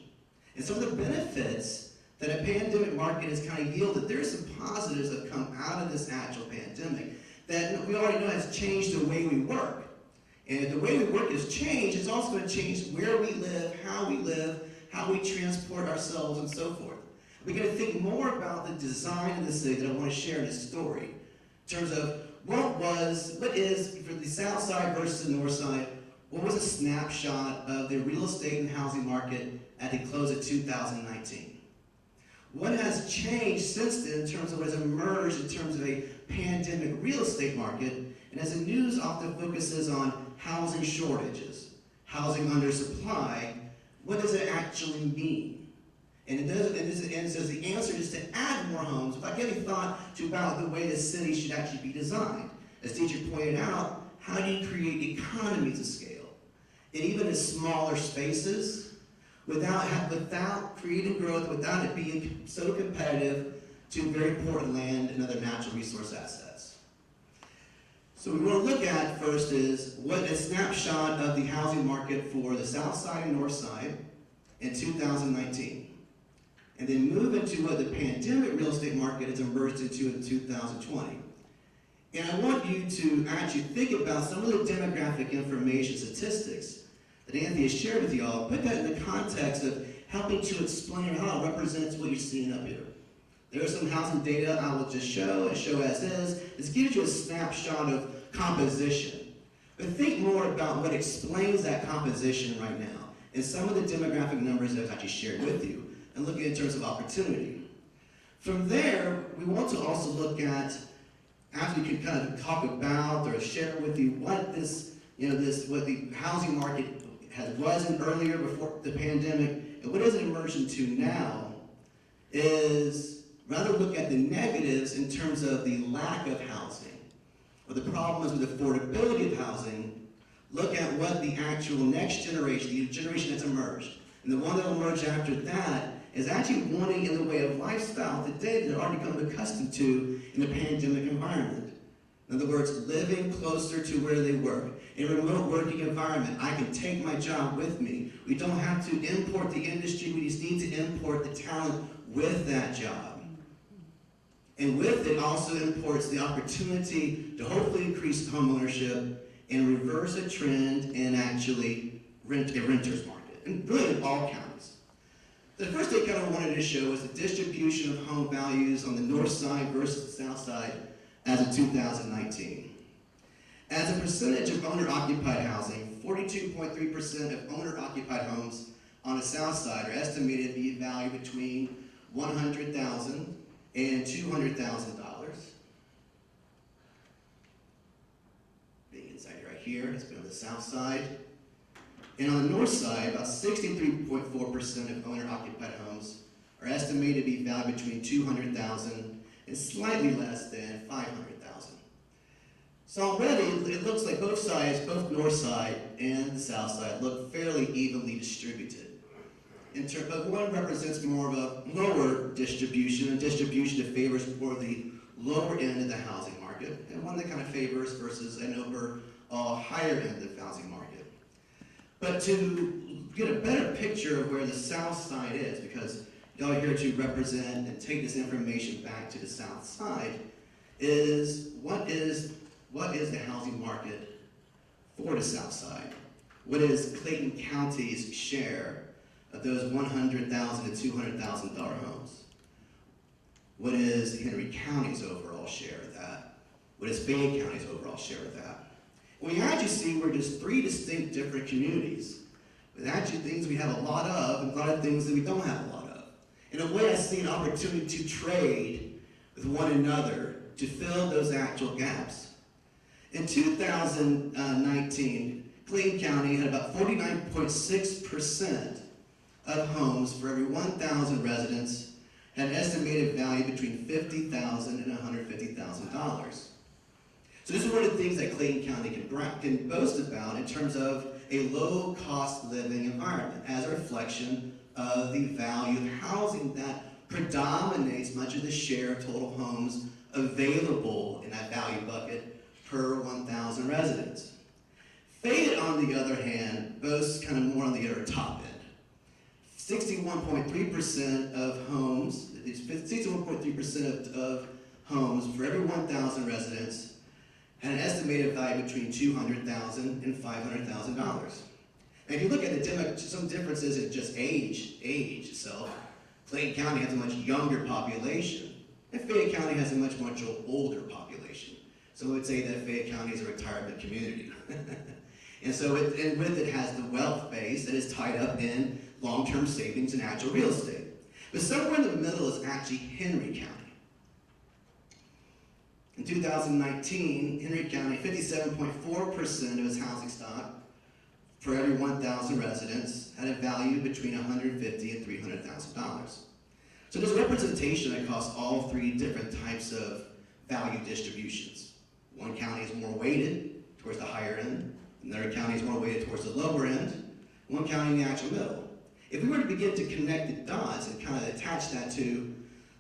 and some of the benefits that a pandemic market has kind of yielded. There are some positives that have come out of this actual pandemic that we already know has changed the way we work. And if the way we work has changed, it's also going to change where we live, how we transport ourselves, and so forth. We're going to think more about the design of the city that I want to share in this story, in terms of what is, for the Southside versus the Northside, what was a snapshot of the real estate and housing market at the close of 2019? What has changed since then in terms of what has emerged in terms of a pandemic real estate market? And as the news often focuses on housing shortages, housing undersupply, what does it actually mean? And it says the answer is to add more homes without giving thought to about the way the city should actually be designed. As teacher pointed out, how do you create economies of scale? And even in smaller spaces, without creating growth, without it being so competitive to very important land and other natural resource assets. So what we want to look at first is what a snapshot of the housing market for the South Side and North Side in 2019. And then move into what the pandemic real estate market has emerged into in 2020. And I want you to actually think about some of the demographic information statistics that Anthony has shared with you all. Put that in the context of helping to explain how it represents what you're seeing up here. There is some housing data I will just show as is. This gives you a snapshot of composition. But think more about what explains that composition right now and some of the demographic numbers that I've actually shared with you, and look at it in terms of opportunity. From there, we want to also look at, after you can kind of talk about or share with you what what the housing market wasn't earlier before the pandemic, and what is it emerged into now, is rather look at the negatives in terms of the lack of housing, or the problems with affordability of housing. Look at what the actual next generation, the generation that's emerged, and the one that will emerge after that, is actually wanting in the way of lifestyle today that they're already become accustomed to in a pandemic environment. In other words, living closer to where they work. In a remote working environment, I can take my job with me. We don't have to import the industry, we just need to import the talent with that job. And with it also imports the opportunity to hopefully increase homeownership and reverse a trend in actually a renter's market, and really in all counties. The first thing I kind of wanted to show was the distribution of home values on the north side versus the south side as of 2019. As a percentage of owner-occupied housing, 42.3% of owner-occupied homes on the south side are estimated to be valued between $100,000 and $200,000. Being inside right here, it's been on the south side. And on the north side, about 63.4% of owner-occupied homes are estimated to be valued between $200,000 and slightly less than $500,000. So already, it looks like both sides, both north side and the south side, look fairly evenly distributed. But one represents more of a lower distribution, a distribution that favors more the lower end of the housing market, and one that kind of favors versus an overall higher end of the housing market. But to get a better picture of where the south side is, because y'all are here to represent and take this information back to the south side, is what is the housing market for the south side? What is Clayton County's share of those $100,000 to $200,000 homes? What is Henry County's overall share of that? What is Fayette County's overall share of that? And we actually see we're just three distinct different communities, with actually things we have a lot of and a lot of things that we don't have a lot of. In a way, I see an opportunity to trade with one another to fill those actual gaps. In 2019, Clayton County had about 49.6% of homes for every 1,000 residents had an estimated value between $50,000 and $150,000. So this is one of the things that Clayton County can boast about in terms of a low-cost living environment as a reflection of the value of housing that predominates much of the share of total homes available in that value bucket per 1,000 residents. Fayette, on the other hand, boasts kind of more on the other top end. 61.3% of homes, 61.3% of homes for every 1,000 residents had an estimated value between $200,000 and $500,000. And if you look at some differences in just age itself, Clayton County has a much younger population, and Fayette County has a much older population. So I would say that Fayette County is a retirement community. And so with it has the wealth base that is tied up in long-term savings and actual real estate. But somewhere in the middle is actually Henry County. In 2019, Henry County, 57.4% of its housing stock for every 1,000 residents had a value between $150,000 and $300,000. So there's representation across all three different types of value distributions. One county is more weighted towards the higher end, another county is more weighted towards the lower end, one county in the actual middle. If we were to begin to connect the dots and kind of attach that to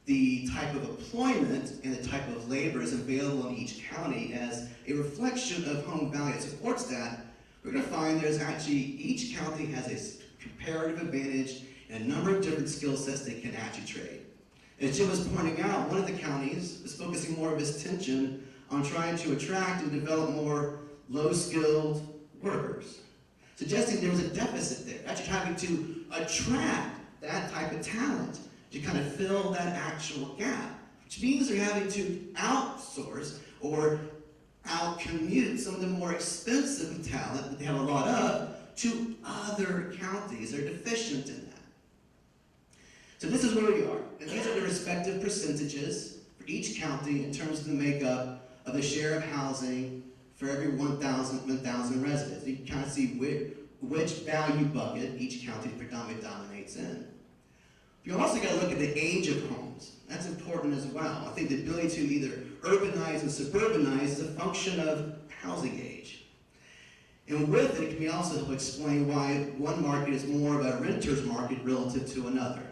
the type of employment and the type of labor is available in each county as a reflection of home value that supports that, we're going to find there's actually, each county has a comparative advantage and a number of different skill sets they can actually trade. As Jim was pointing out, one of the counties is focusing more of its attention on trying to attract and develop more low-skilled workers, suggesting there was a deficit there, actually having to attract that type of talent to kind of fill that actual gap, which means they're having to outsource or out-commute some of the more expensive talent that they have a lot of to other counties. They're deficient in that. So this is where we are, and these are the respective percentages for each county in terms of the makeup of the share of housing for every 1,000 residents. You can kind of see which value bucket each county predominantly dominates in. You also got to look at the age of homes. That's important as well. I think the ability to either urbanize and suburbanize is a function of housing age. And with it, can we also help explain why one market is more of a renter's market relative to another.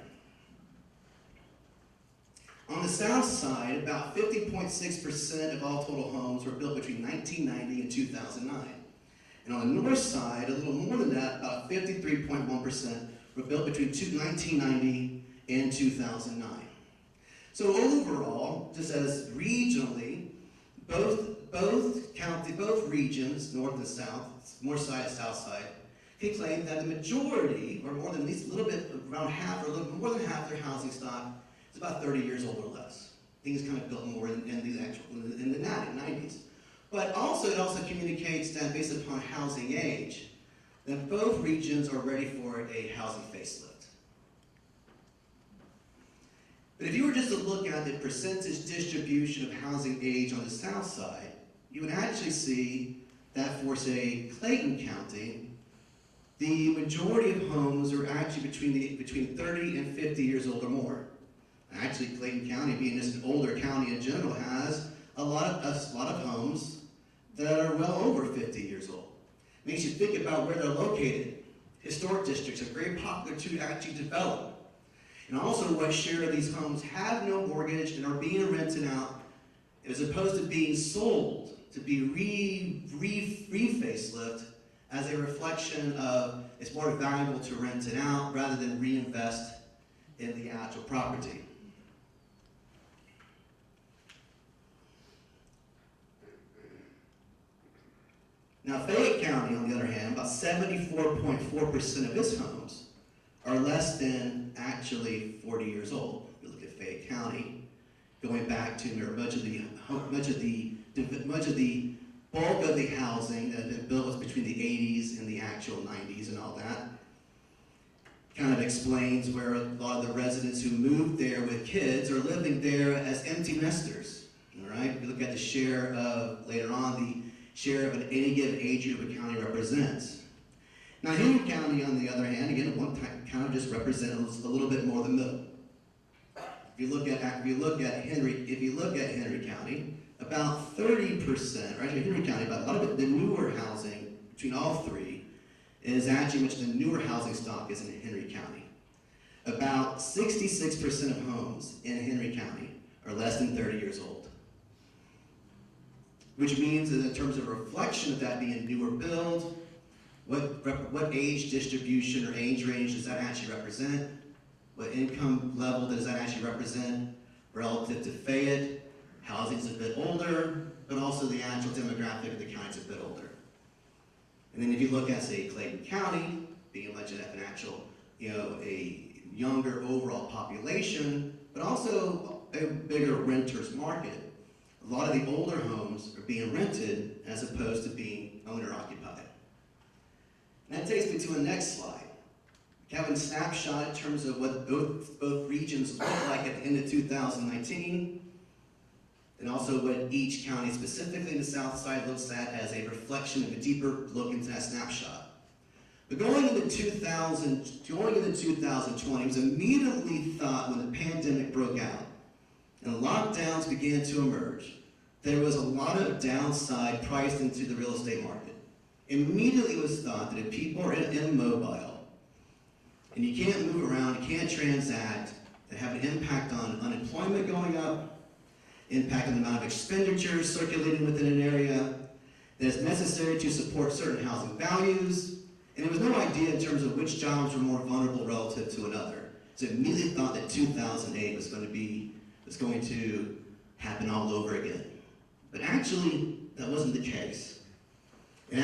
On the south side, about 50.6% of all total homes were built between 1990 and 2009. And on the north side, a little more than that, about 53.1% were built between 1990 and 2009. So overall, just as regionally, both regions, north and south, north side and south side, can claim that the majority, or more than at least a little bit, around half or a little more than half their housing stock is about 30 years old or less. Things kind of built more in the 90s. But also, it also communicates that based upon housing age, that both regions are ready for a housing facelift. But if you were just to look at the percentage distribution of housing age on the south side, you would actually see that for, say, Clayton County, the majority of homes are actually between 30 and 50 years old or more. Actually, Clayton County, being just an older county in general, has a lot of homes that are well over 50 years old. It makes you think about where they're located. Historic districts are very popular to actually develop. And also what share of these homes have no mortgage and are being rented out as opposed to being sold to be re-facelift as a reflection of it's more valuable to rent it out rather than reinvest in the actual property. Now, Fayette County, on the other hand, about 74.4% of its homes are less than actually 40 years old. If you look at Fayette County, going back to much of the bulk of the housing that had been built was between the 80s and the actual 90s and all that. Kind of explains where a lot of the residents who moved there with kids are living there as empty nesters. All right, if you look at the share of later on the share of any given age group a county represents. Now, Henry County, on the other hand, again, one kind of just represents a little bit more the middle. If you look at Henry County, about 30%, or actually Henry County, but a lot of it, the newer housing between all three is actually much of the newer housing stock is in Henry County. About 66% of homes in Henry County are less than 30 years old. Which means that in terms of reflection of that being newer build, what age distribution or age range does that actually represent? What income level does that actually represent relative to Fayette? Housing's a bit older, but also the actual demographic of the county's a bit older. And then if you look at, say, Clayton County, being much of an actual, a younger overall population, but also a bigger renter's market. A lot of the older homes are being rented as opposed to being owner-occupied. And that takes me to the next slide. We have a snapshot in terms of what both regions look like at the end of 2019, and also what each county, specifically in the Southside, looks at as a reflection of a deeper look into that snapshot. But going into 2020, it was immediately thought when the pandemic broke out and lockdowns began to emerge, there was a lot of downside priced into the real estate market. Immediately it was thought that if people are immobile and you can't move around, you can't transact, that have an impact on unemployment going up, impact on the amount of expenditures circulating within an area, that is necessary to support certain housing values, and there was no idea in terms of which jobs were more vulnerable relative to another. So immediately thought that 2008 was going to happen all over again. But actually, that wasn't the case. And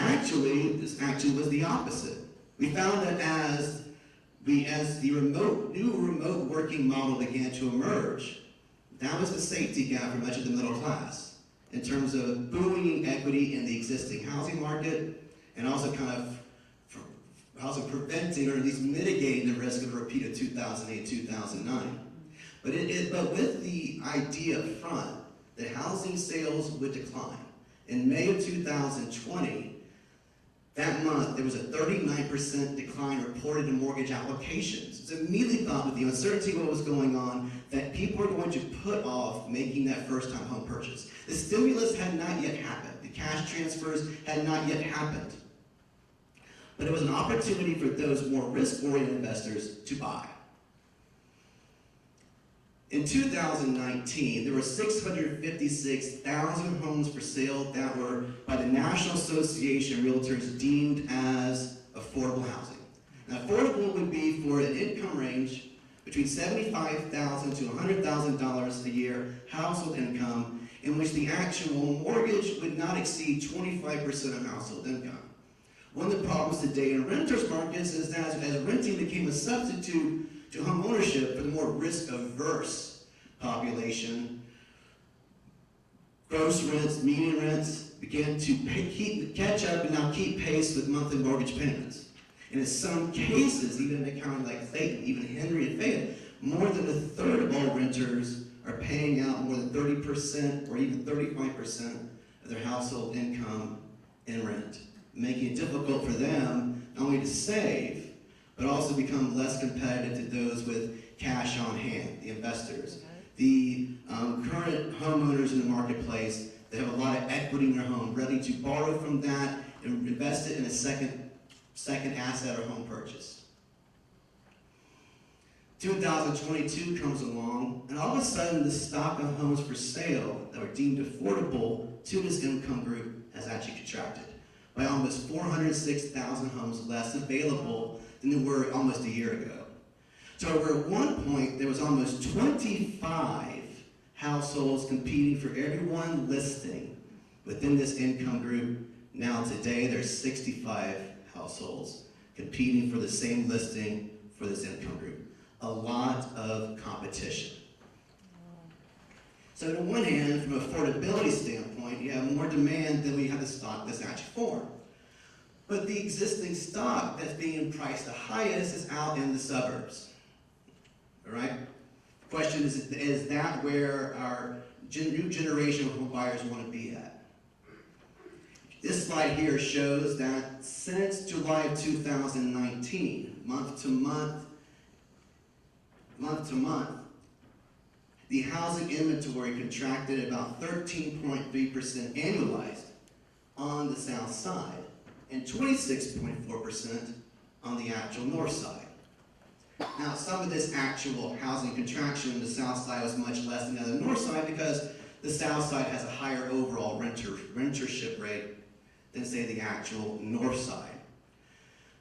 this actually was the opposite. We found that as the new remote working model began to emerge, that was the safety gap for much of the middle class in terms of buoying equity in the existing housing market and also preventing or at least mitigating the risk of a repeat of 2008, 2009. But with the idea up front that housing sales would decline, in May of 2020, that month, there was a 39% decline reported in mortgage applications. It's immediately thought with the uncertainty of what was going on that people were going to put off making that first-time home purchase. The stimulus had not yet happened. The cash transfers had not yet happened. But it was an opportunity for those more risk-oriented investors to buy. In 2019, there were 656,000 homes for sale that were, by the National Association of Realtors, deemed as affordable housing. Now, affordable would be for an income range between $75,000 to $100,000 a year household income, in which the actual mortgage would not exceed 25% of household income. One of the problems today in renters markets is that as renting became a substitute to home ownership for the more risk-averse population, gross rents, median rents, began to catch up and now keep pace with monthly mortgage payments. And in some cases, even in a county like Clayton, even Henry and Fayette, more than a third of all renters are paying out more than 30% or even 35% of their household income in rent, making it difficult for them not only to save, but also become less competitive to those with cash on hand, the investors. The current homeowners in the marketplace, they have a lot of equity in their home, ready to borrow from that and invest it in a second asset or home purchase. 2022 comes along, and all of a sudden the stock of homes for sale that were deemed affordable to this income group has actually contracted by almost 406,000 homes less available than there were almost a year ago. So over at one point, there was almost 25 households competing for every one listing within this income group. Now today, there's 65 households competing for the same listing for this income group. A lot of competition. So on one hand, from an affordability standpoint, you have more demand than we have the stock that's actually formed. But the existing stock that's being priced the highest is out in the suburbs. All right? The question is that where our new generation of home buyers want to be at? This slide here shows that since July of 2019, month to month, the housing inventory contracted about 13.3% annualized on the south side and 26.4% on the actual north side. Now, some of this actual housing contraction on the south side was much less than the north side because the south side has a higher overall rentership rate than, say, the actual north side.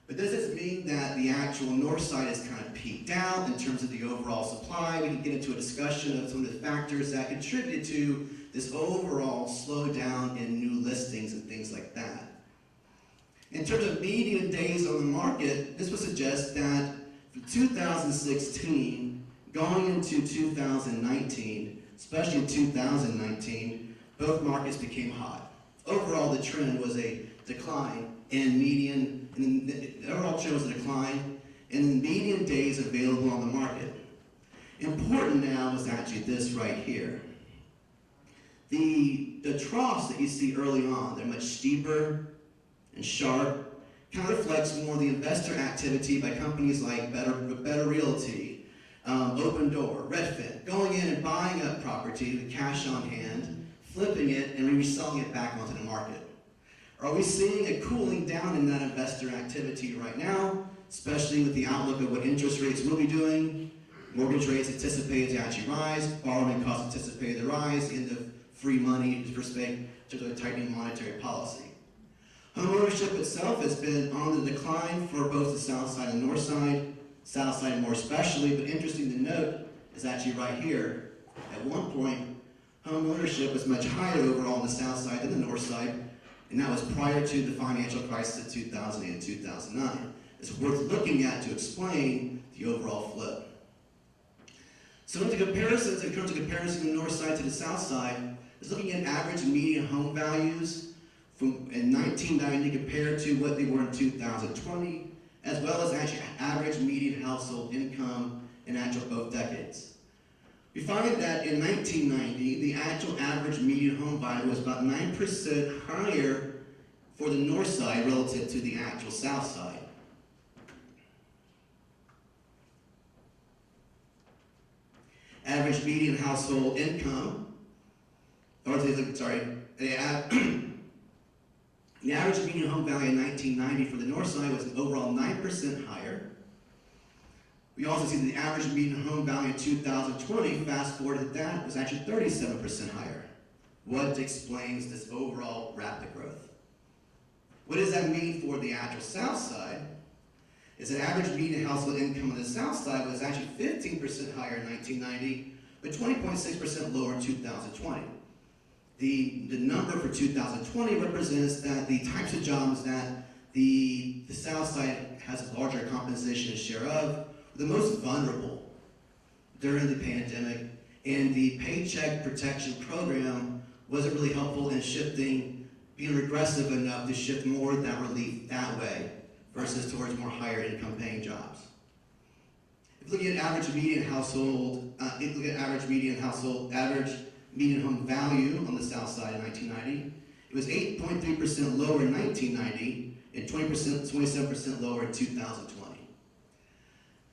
But does this mean that the actual north side has kind of peaked out in terms of the overall supply? We can get into a discussion of some of the factors that contributed to this overall slowdown in new listings and things like that. In terms of median days on the market, this would suggest that from 2016 going into 2019, especially in 2019, both markets became hot. Overall, the trend was a decline in median, and the overall trend was a decline in median days available on the market. Important now is actually this right here. The troughs that you see early on, they're much steeper and sharp, kind of reflects more the investor activity by companies like Better Realty, Open Door, Redfin, going in and buying up property with cash on hand, flipping it, and reselling it back onto the market. Are we seeing a cooling down in that investor activity right now, especially with the outlook of what interest rates will be doing? Mortgage rates anticipated to actually rise, borrowing costs anticipated to rise, the end of free money with respect to the tightening monetary policy. Home ownership itself has been on the decline for both the south side and north side, south side more especially, but interesting to note is actually right here. At one point, home ownership was much higher overall on the south side than the north side, and that was prior to the financial crisis of 2008 and 2009. It's worth looking at to explain the overall flip. So in terms of comparison the north side to the south side, is looking at average median home values from in 1990 compared to what they were in 2020, as well as actually average median household income in actual both decades. We find that in 1990, the actual average median home value was about 9% higher for the north side relative to the actual south side. Average median household income, the average median home value in 1990 for the north side was overall 9% higher. We also see that the average median home value in 2020, fast forward to that, was actually 37% higher. What explains this overall rapid growth? What does that mean for the actual south side? Is that average median household income on the south side was actually 15% higher in 1990, but 20.6% lower in 2020. The number for 2020 represents that the types of jobs that the south side has a larger composition and share of, the most vulnerable during the pandemic, and the Paycheck Protection Program wasn't really helpful in shifting being regressive enough to shift more of that relief that way versus towards more higher income paying jobs. If you look at average median household, average median home value on the Southside in 1990, it was 8.3% lower in 1990 and 27% lower in 2020.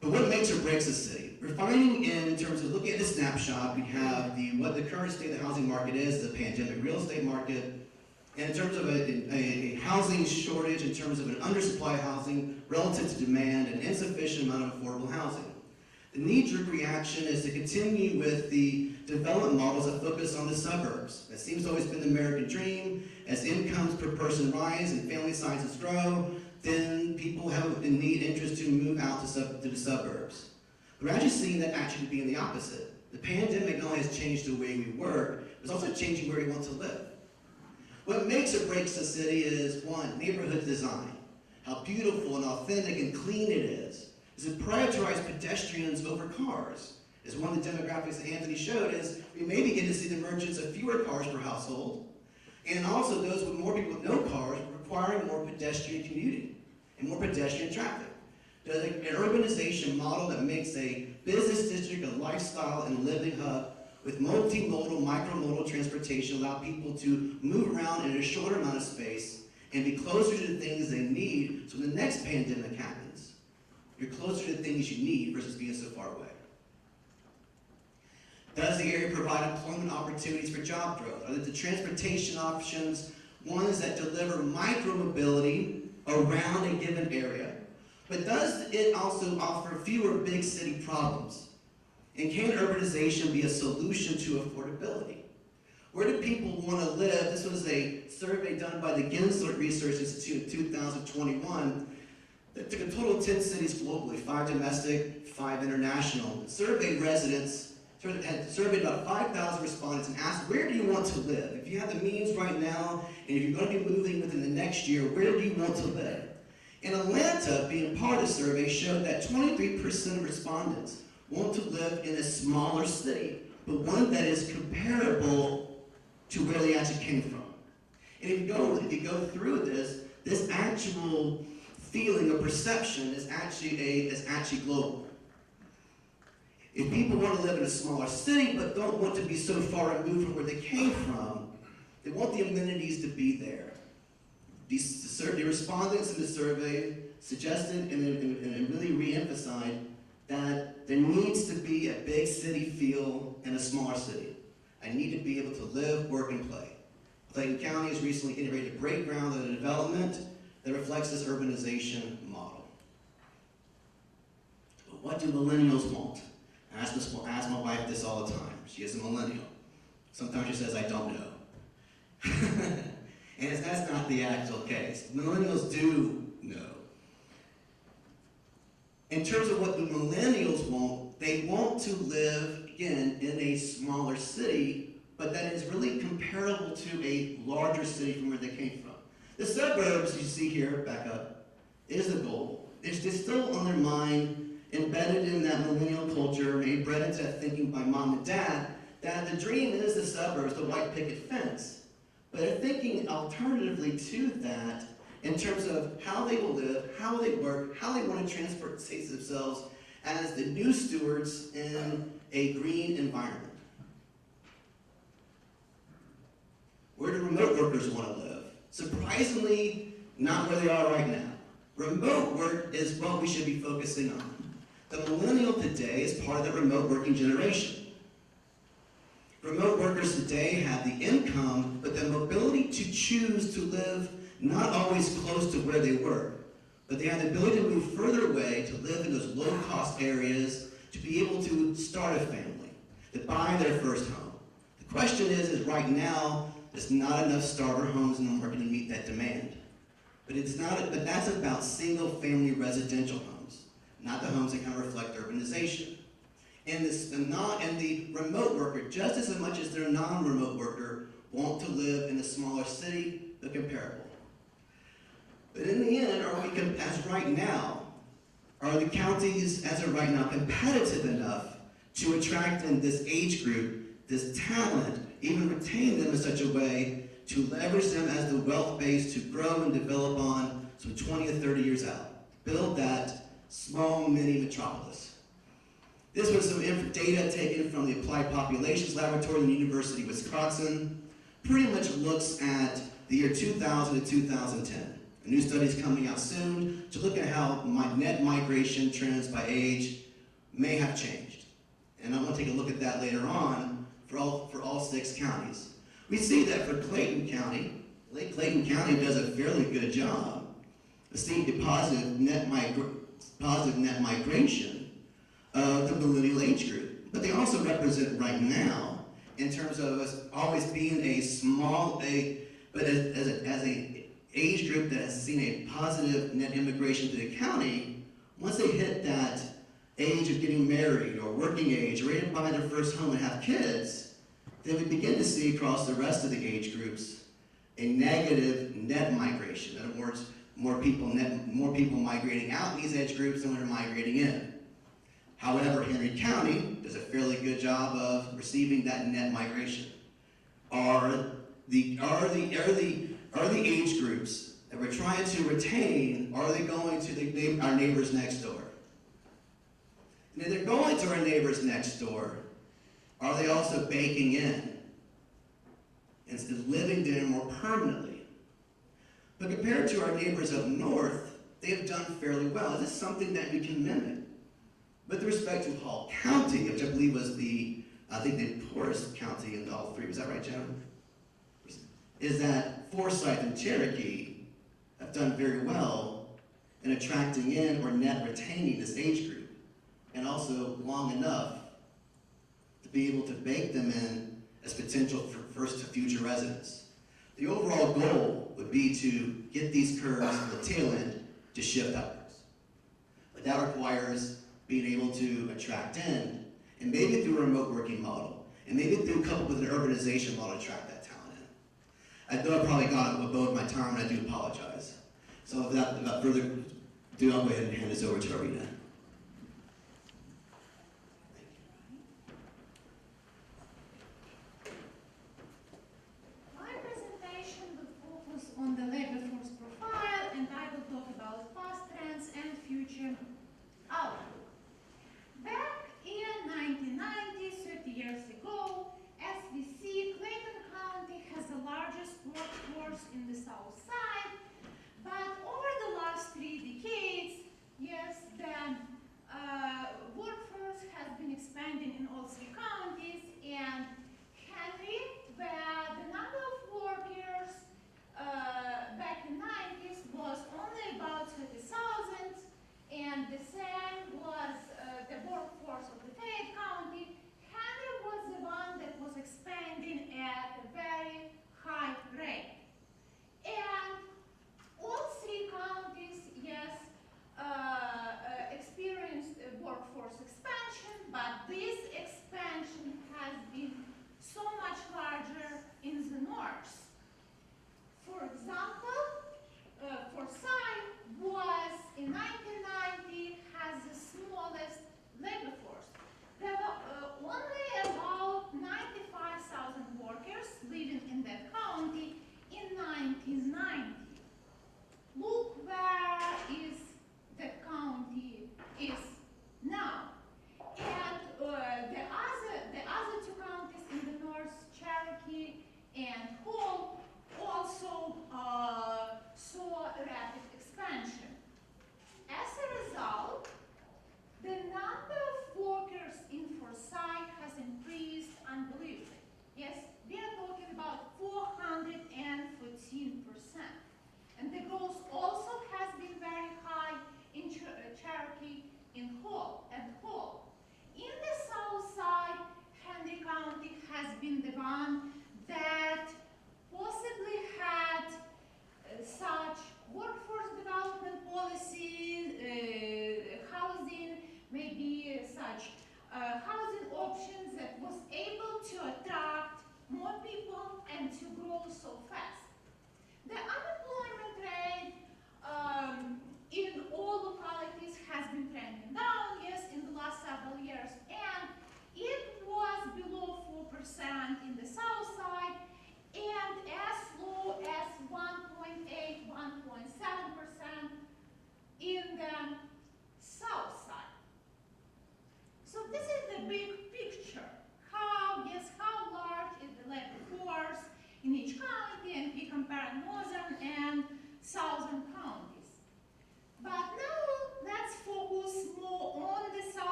But what makes or breaks a city? We're finding in terms of looking at the snapshot, we have what the current state of the housing market is, the pandemic real estate market, and in terms of a housing shortage, in terms of an undersupply housing relative to demand, an insufficient amount of affordable housing. The knee-jerk reaction is to continue with the development models that focus on the suburbs. That seems to always been the American dream. As incomes per person rise and family sizes grow, then people have a need, interest to move out to the suburbs. We're actually seeing that actually being the opposite. The pandemic not only has changed the way we work, it's also changing where we want to live. What makes or breaks a city is, one, neighborhood design. How beautiful and authentic and clean it is. Does it prioritize pedestrians over cars? As one of the demographics that Anthony showed is, we may begin to see the emergence of fewer cars per household, and also those with more people with no cars requiring more pedestrian commuting and more pedestrian traffic. Does an urbanization model that makes a business district a lifestyle and living hub with multimodal, micromodal transportation allow people to move around in a shorter amount of space and be closer to the things they need so when the next pandemic happens, you're closer to the things you need versus being so far away? Does the area provide employment opportunities for job growth? Are the transportation options ones that deliver micro-mobility around a given area? But does it also offer fewer big city problems? And can urbanization be a solution to affordability? Where do people want to live? This was a survey done by the Gensler Research Institute in 2021 that took a total of 10 cities globally, 5 domestic, 5 international. Surveyed residents, had surveyed about 5,000 respondents and asked, where do you want to live? If you have the means right now, and if you're going to be moving within the next year, where do you want to live? And Atlanta, being part of the survey, showed that 23% of respondents want to live in a smaller city, but one that is comparable to where they actually came from. And if you go through this actual feeling or perception is actually global. If people want to live in a smaller city but don't want to be so far removed from where they came from, they want the amenities to be there. The respondents in the survey suggested and really re-emphasized that there needs to be a big city feel in a smaller city. I need to be able to live, work, and play. Clayton County has recently integrated a great ground of the development that reflects this urbanization model. But what do millennials want? I ask my wife this all the time. She is a millennial. Sometimes she says, I don't know. And that's not the actual case. Millennials do know. In terms of what the millennials want, they want to live, again, in a smaller city, but that is really comparable to a larger city from where they came from. The suburbs, you see here, back up, is the goal. It's still on their mind, embedded in that millennial culture, maybe bred into that thinking by mom and dad, that the dream is the suburbs, the white picket fence. But they're thinking alternatively to that in terms of how they will live, how they work, how they want to transport themselves as the new stewards in a green environment. Where do remote workers want to live? Surprisingly, not where they are right now. Remote work is what we should be focusing on. The millennial today is part of the remote working generation. Remote workers today have the income, but the mobility to choose to live not always close to where they work, but they have the ability to move further away, to live in those low-cost areas, to be able to start a family, to buy their first home. The question is right now, there's not enough starter homes in the market to meet that demand. But that's about single-family residential homes, not the homes that kind of reflect urbanization. And the remote worker, just as much as their non-remote worker, want to live in a smaller city, but comparable. But in the end, are the counties as of right now competitive enough to attract in this age group, this talent, even retain them in such a way to leverage them as the wealth base to grow and develop on some 20 or 30 years out. Build that small mini metropolis. This was some data taken from the Applied Populations Laboratory in the University of Wisconsin. Pretty much looks at the year 2000 to 2010. A new study is coming out soon to look at how net migration trends by age may have changed. And I want to take a look at that later on for all 6 counties. We see that for Clayton County, Clayton County does a fairly good job of seeing the positive net migration of the millennial age group. But they also represent right now, in terms of us always being a small, but as a age group that has seen a positive net immigration to the county, once they hit that age of getting married or working age, or ready to buy their first home and have kids, then we begin to see across the rest of the age groups a negative net migration. In other words, more people migrating out in these age groups than are migrating in. However, Henry County does a fairly good job of receiving that net migration. Are the age groups that we're trying to retain, are they going to our neighbors next door? And if they're going to our neighbors next door, are they also baking in and living there more permanently? But compared to our neighbors up north, they have done fairly well. Is this something that we can mimic? With respect to Hall County, which I believe was the poorest county in all 3, is that right, Jim? Is that Forsyth and Cherokee have done very well in attracting in or net retaining this age group, and also long enough to be able to bake them in as potential for first to future residents. The overall goal would be to get these curves at the tail end to shift upwards. But that requires being able to attract in, and maybe through a remote working model, and maybe coupled with an urbanization model to attract that talent in. I know I probably got above my time, and I do apologize. So without further ado, I'll go ahead and hand this over to Arena. My presentation will focus on the labor force profile, and I will talk about past trends and future outlook. Back in 1990, 30 years ago, as we see, Clayton County has the largest workforce in the Southside, but over the last 3 decades, yes, the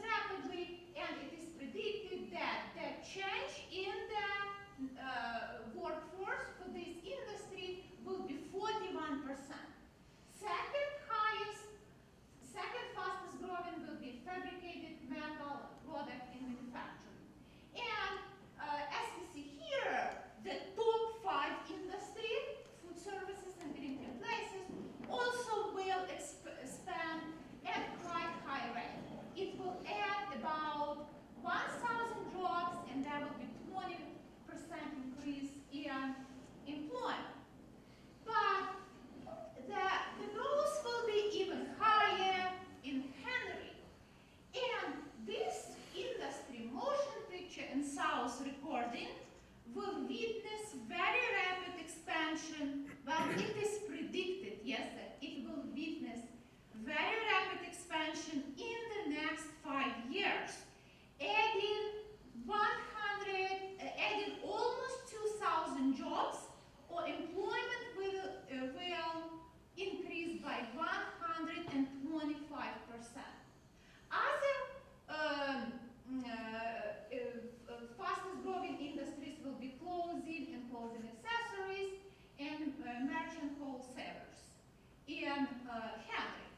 rapidly, and it is predicted that the change in the workforce for this industry will be 41%. Second fastest growing will be fabricated metal product in manufacturing. And as we see here, the top 5 industry, food services and drinking places, also will expand at quite high rate. It will add about 1,000 jobs, and there will be 20% increase in employment. But the growth will be even higher in Henry. And this industry, motion picture and sound recording, will witness very rapid expansion. Well, it is predicted, yes, that it will witness very rapid expansion in the next 5 years, adding almost 2,000 jobs, or employment will increase by 125%. Other fastest growing industries will be clothing and clothing accessories and merchant wholesalers in Henry.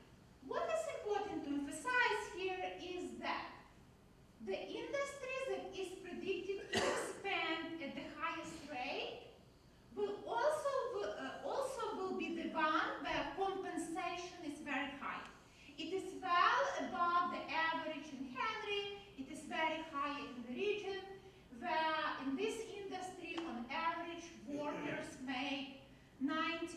What is important to emphasize here is that the industry that is predicted to expand at the highest rate will also be the one where compensation is very high. It is well above the average in Henry. It is very high in the region, where in this industry, on average, workers make $90,000.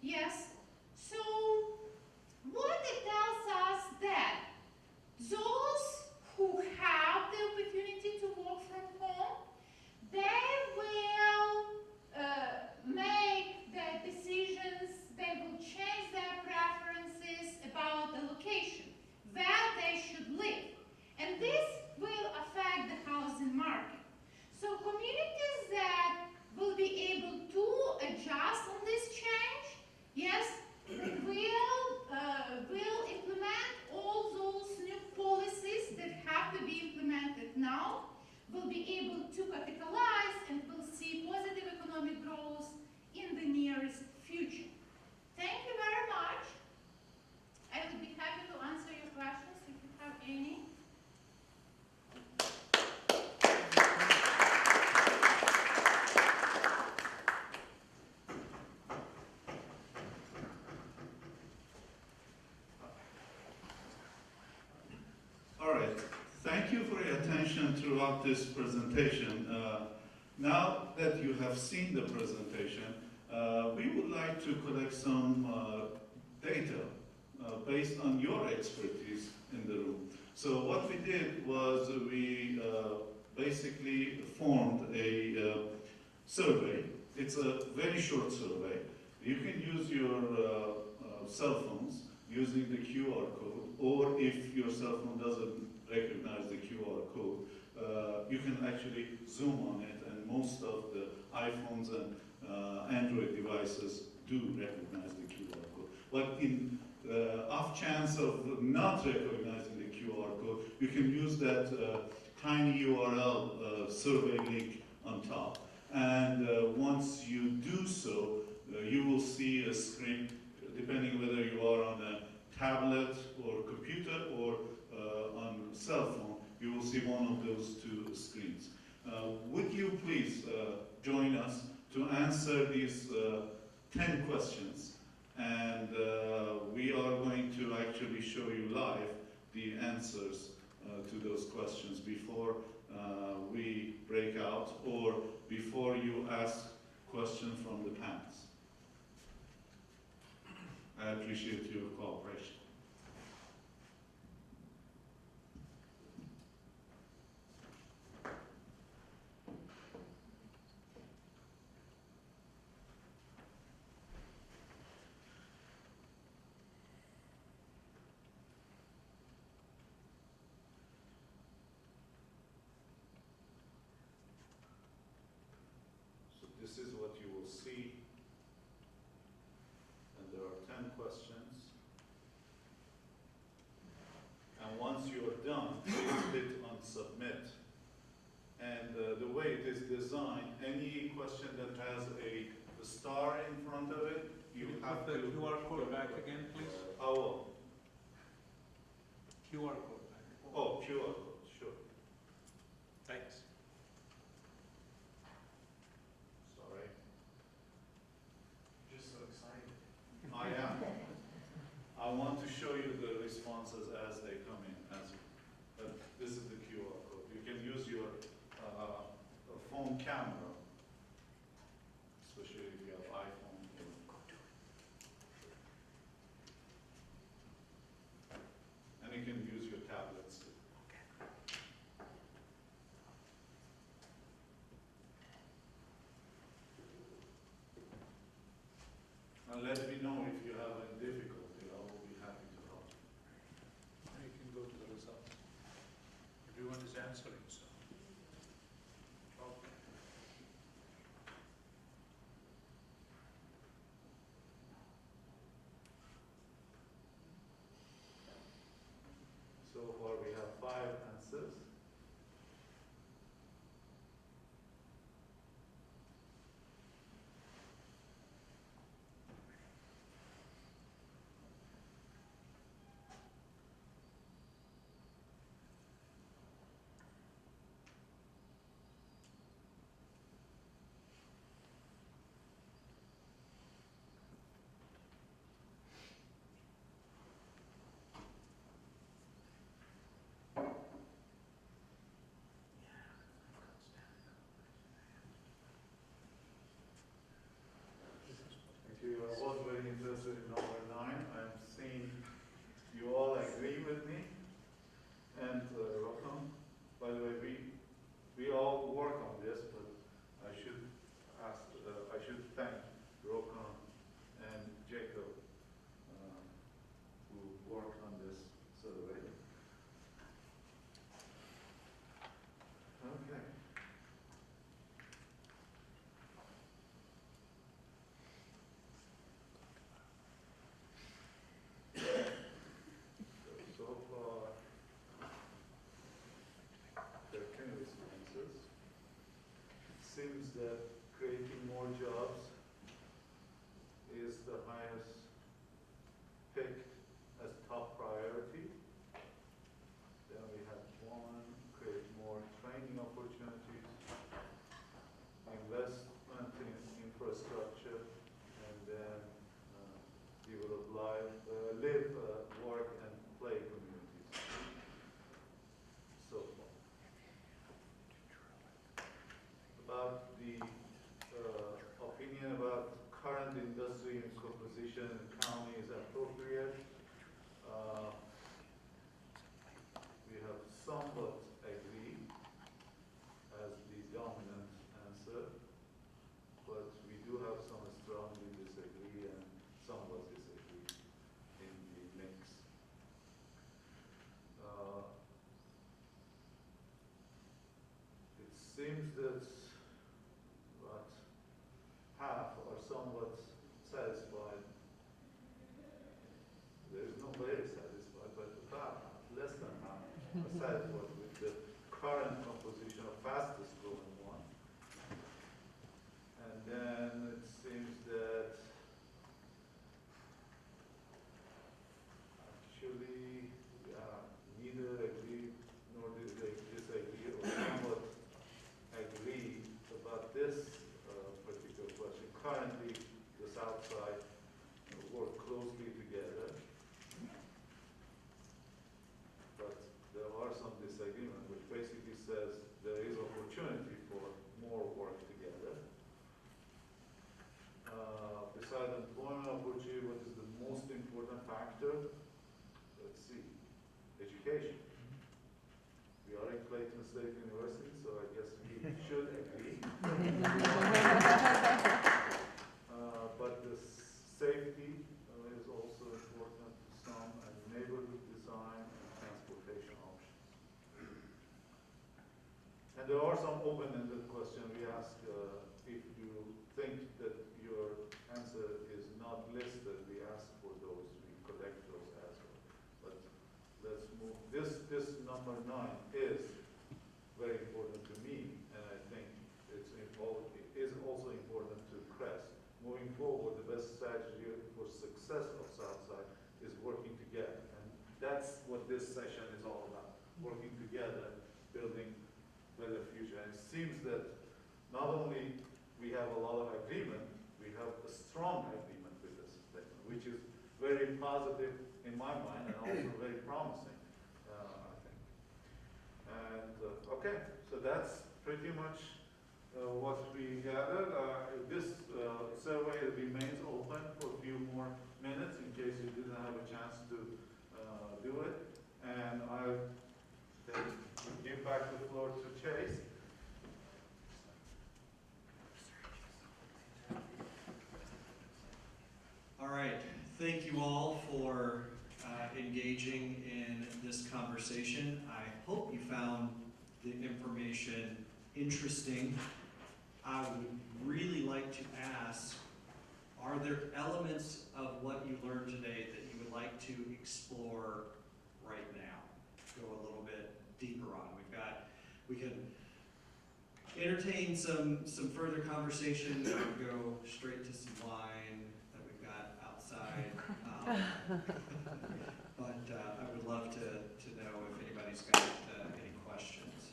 Yes. So what it tells us that those who have the opportunity to work from home, they will make their decisions, they will change their preferences about the location, where they should live. And this will affect the housing market. So communities that will be able to adjust on this change, yes, they will implement all those new policies that have to be implemented now, will be able to capitalize and will see positive economic growth in the nearest future. Thank you very much. I would be happy to answer your questions if you have any. All right, thank you for your attention throughout this presentation. Now that you have seen the presentation, we would like to collect some data based on your expertise in the room. So what we did was we basically formed a survey. It's a very short survey. You can use your cell phones using the QR code, or if your cell phone doesn't recognize the QR code, you can actually zoom on it, and most of the iPhones and Android devices do recognize the QR code. But in off chance of not recognizing the QR code, you can use that tiny URL survey link on top. And once you do so, you will see a screen, depending whether you are on a tablet or computer or on cell phone, you will see one of those two screens. Would you please join us to answer these 10 questions? And we are going to actually show you live the answers to those questions before we break out or before you ask questions from the panels. I appreciate your cooperation. So this is what you will see. And there are 10 questions. And once you're done, please click on submit. And the way it is designed, any question that has a star in front of it, you have put to... the QR code back again, please. Oh, QR code back. oh, QR code, sure. Thanks. Sorry. Just so excited. I am. I want to show you the responses as they come in. But this is the QR code. You can use your phone camera, especially if you have iPhone. And you can use your tablets too. And let me know if you have any difficulty. I will be happy to help. Now you can go to the results. Everyone is answering, so. Okay. So far we have 5 answers. more jobs is the highest picked as top priority. Then we have one, create more training opportunities, investment in infrastructure, and then develop live, work, and play communities. So far. About the opinion about current industry and composition in county is appropriate. We have somewhat agree as the dominant answer, but we do have some strongly disagree and somewhat disagree in the mix. It seems that about half are somewhat satisfied. There is no very satisfied, but about half, less than half, are satisfied with the current composition of fastest growing one. And then it seems that actually, neither agree nor do they disagree or somewhat agree about this particular question. Currently, the Southside work closely together, but there are some disagreement, which basically says there is opportunity for more work together. Besides employment opportunity, what is the most important factor? Let's see, education. We are in Clayton State University, so I guess we should agree. But the safety is also important to some, and neighborhood design and transportation options. And there are some open-ended questions. We ask if you think that your answer is not listed, we ask for those, we collect those as well. But let's move. This number 9 is very important to me, and I think it is also important to CREST. Moving forward, the best strategy for success of Southside is working together, and that's what this session is all about, working together, building a better future. And it seems that not only we have a lot of agreement, we have a strong agreement with this statement, which is very positive in my mind and also very promising, I think. And okay, so that's pretty much what we gathered. This survey remains open for a few more minutes in case you didn't have a chance to do it. And I'll give back the floor to Chase. All right, thank you all for engaging in this conversation. I hope you found the information interesting. I would really like to ask, are there elements of what you learned today that you would like to explore right now? Go a little bit deeper on. We can entertain some further conversation, or go straight to some wine that we've got outside. But I would love to know if anybody's got any questions.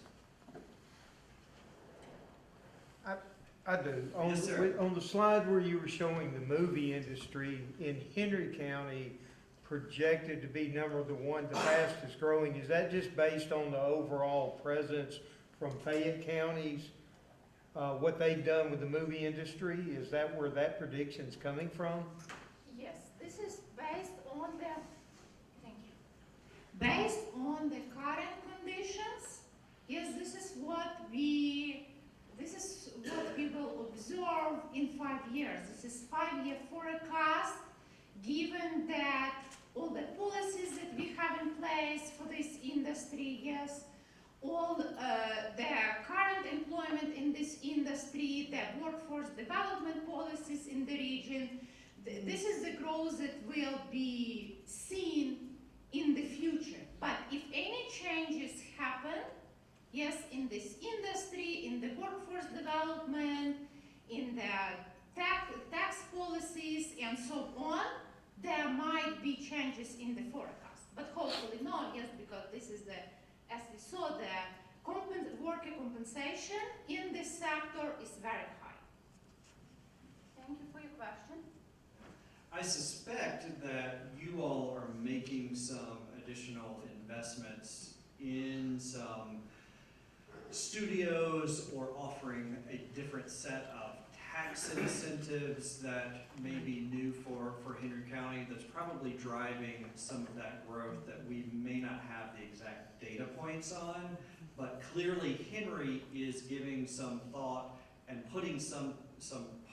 I do. Yes, sir. On the slide where you were showing the movie industry in Henry County projected to be number one, the fastest growing, is that just based on the overall presence from Fayette Counties, what they've done with the movie industry? Is that where that prediction's coming from? Yes, this is based on the, thank you, based on the current conditions. Yes, this is what we will observe in 5 years. This is 5-year forecast, given that all the policies that we have in place for this industry, yes, all the current employment in this industry, the workforce development policies in the region. This is the growth that will be seen in the future. But if any changes happen, yes, in this industry, in the workforce development, in the changes in the forecast. But hopefully not, yes, because this is the, as we saw, the worker compensation in this sector is very high. Thank you for your question. I suspect that you all are making some additional investments in some studios or offering a different set of tax incentives that may be new for Henry County that's probably driving some of that growth that we may not have the exact data points on. But clearly Henry is giving some thought and putting some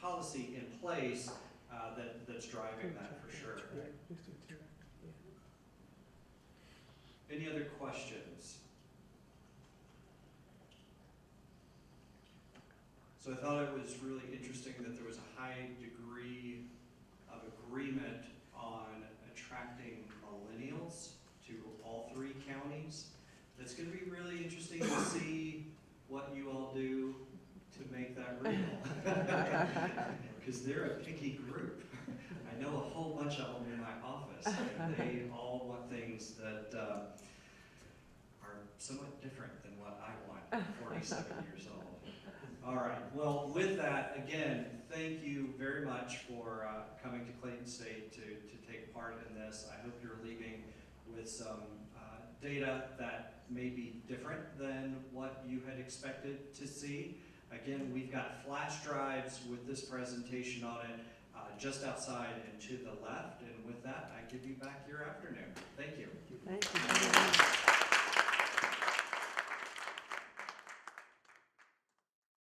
policy in place that's driving that for sure. Any other questions? So I thought it was really interesting that there was a high degree of agreement on attracting millennials to all 3 counties. It's going to be really interesting to see what you all do to make that real. Because they're a picky group. I know a whole bunch of them in my office, and they all want things that are somewhat different than what I want at 47 years old. All right, well, with that, again, thank you very much for coming to Clayton State to take part in this. I hope you're leaving with some data that may be different than what you had expected to see. Again, we've got flash drives with this presentation on it just outside and to the left. And with that, I give you back your afternoon. Thank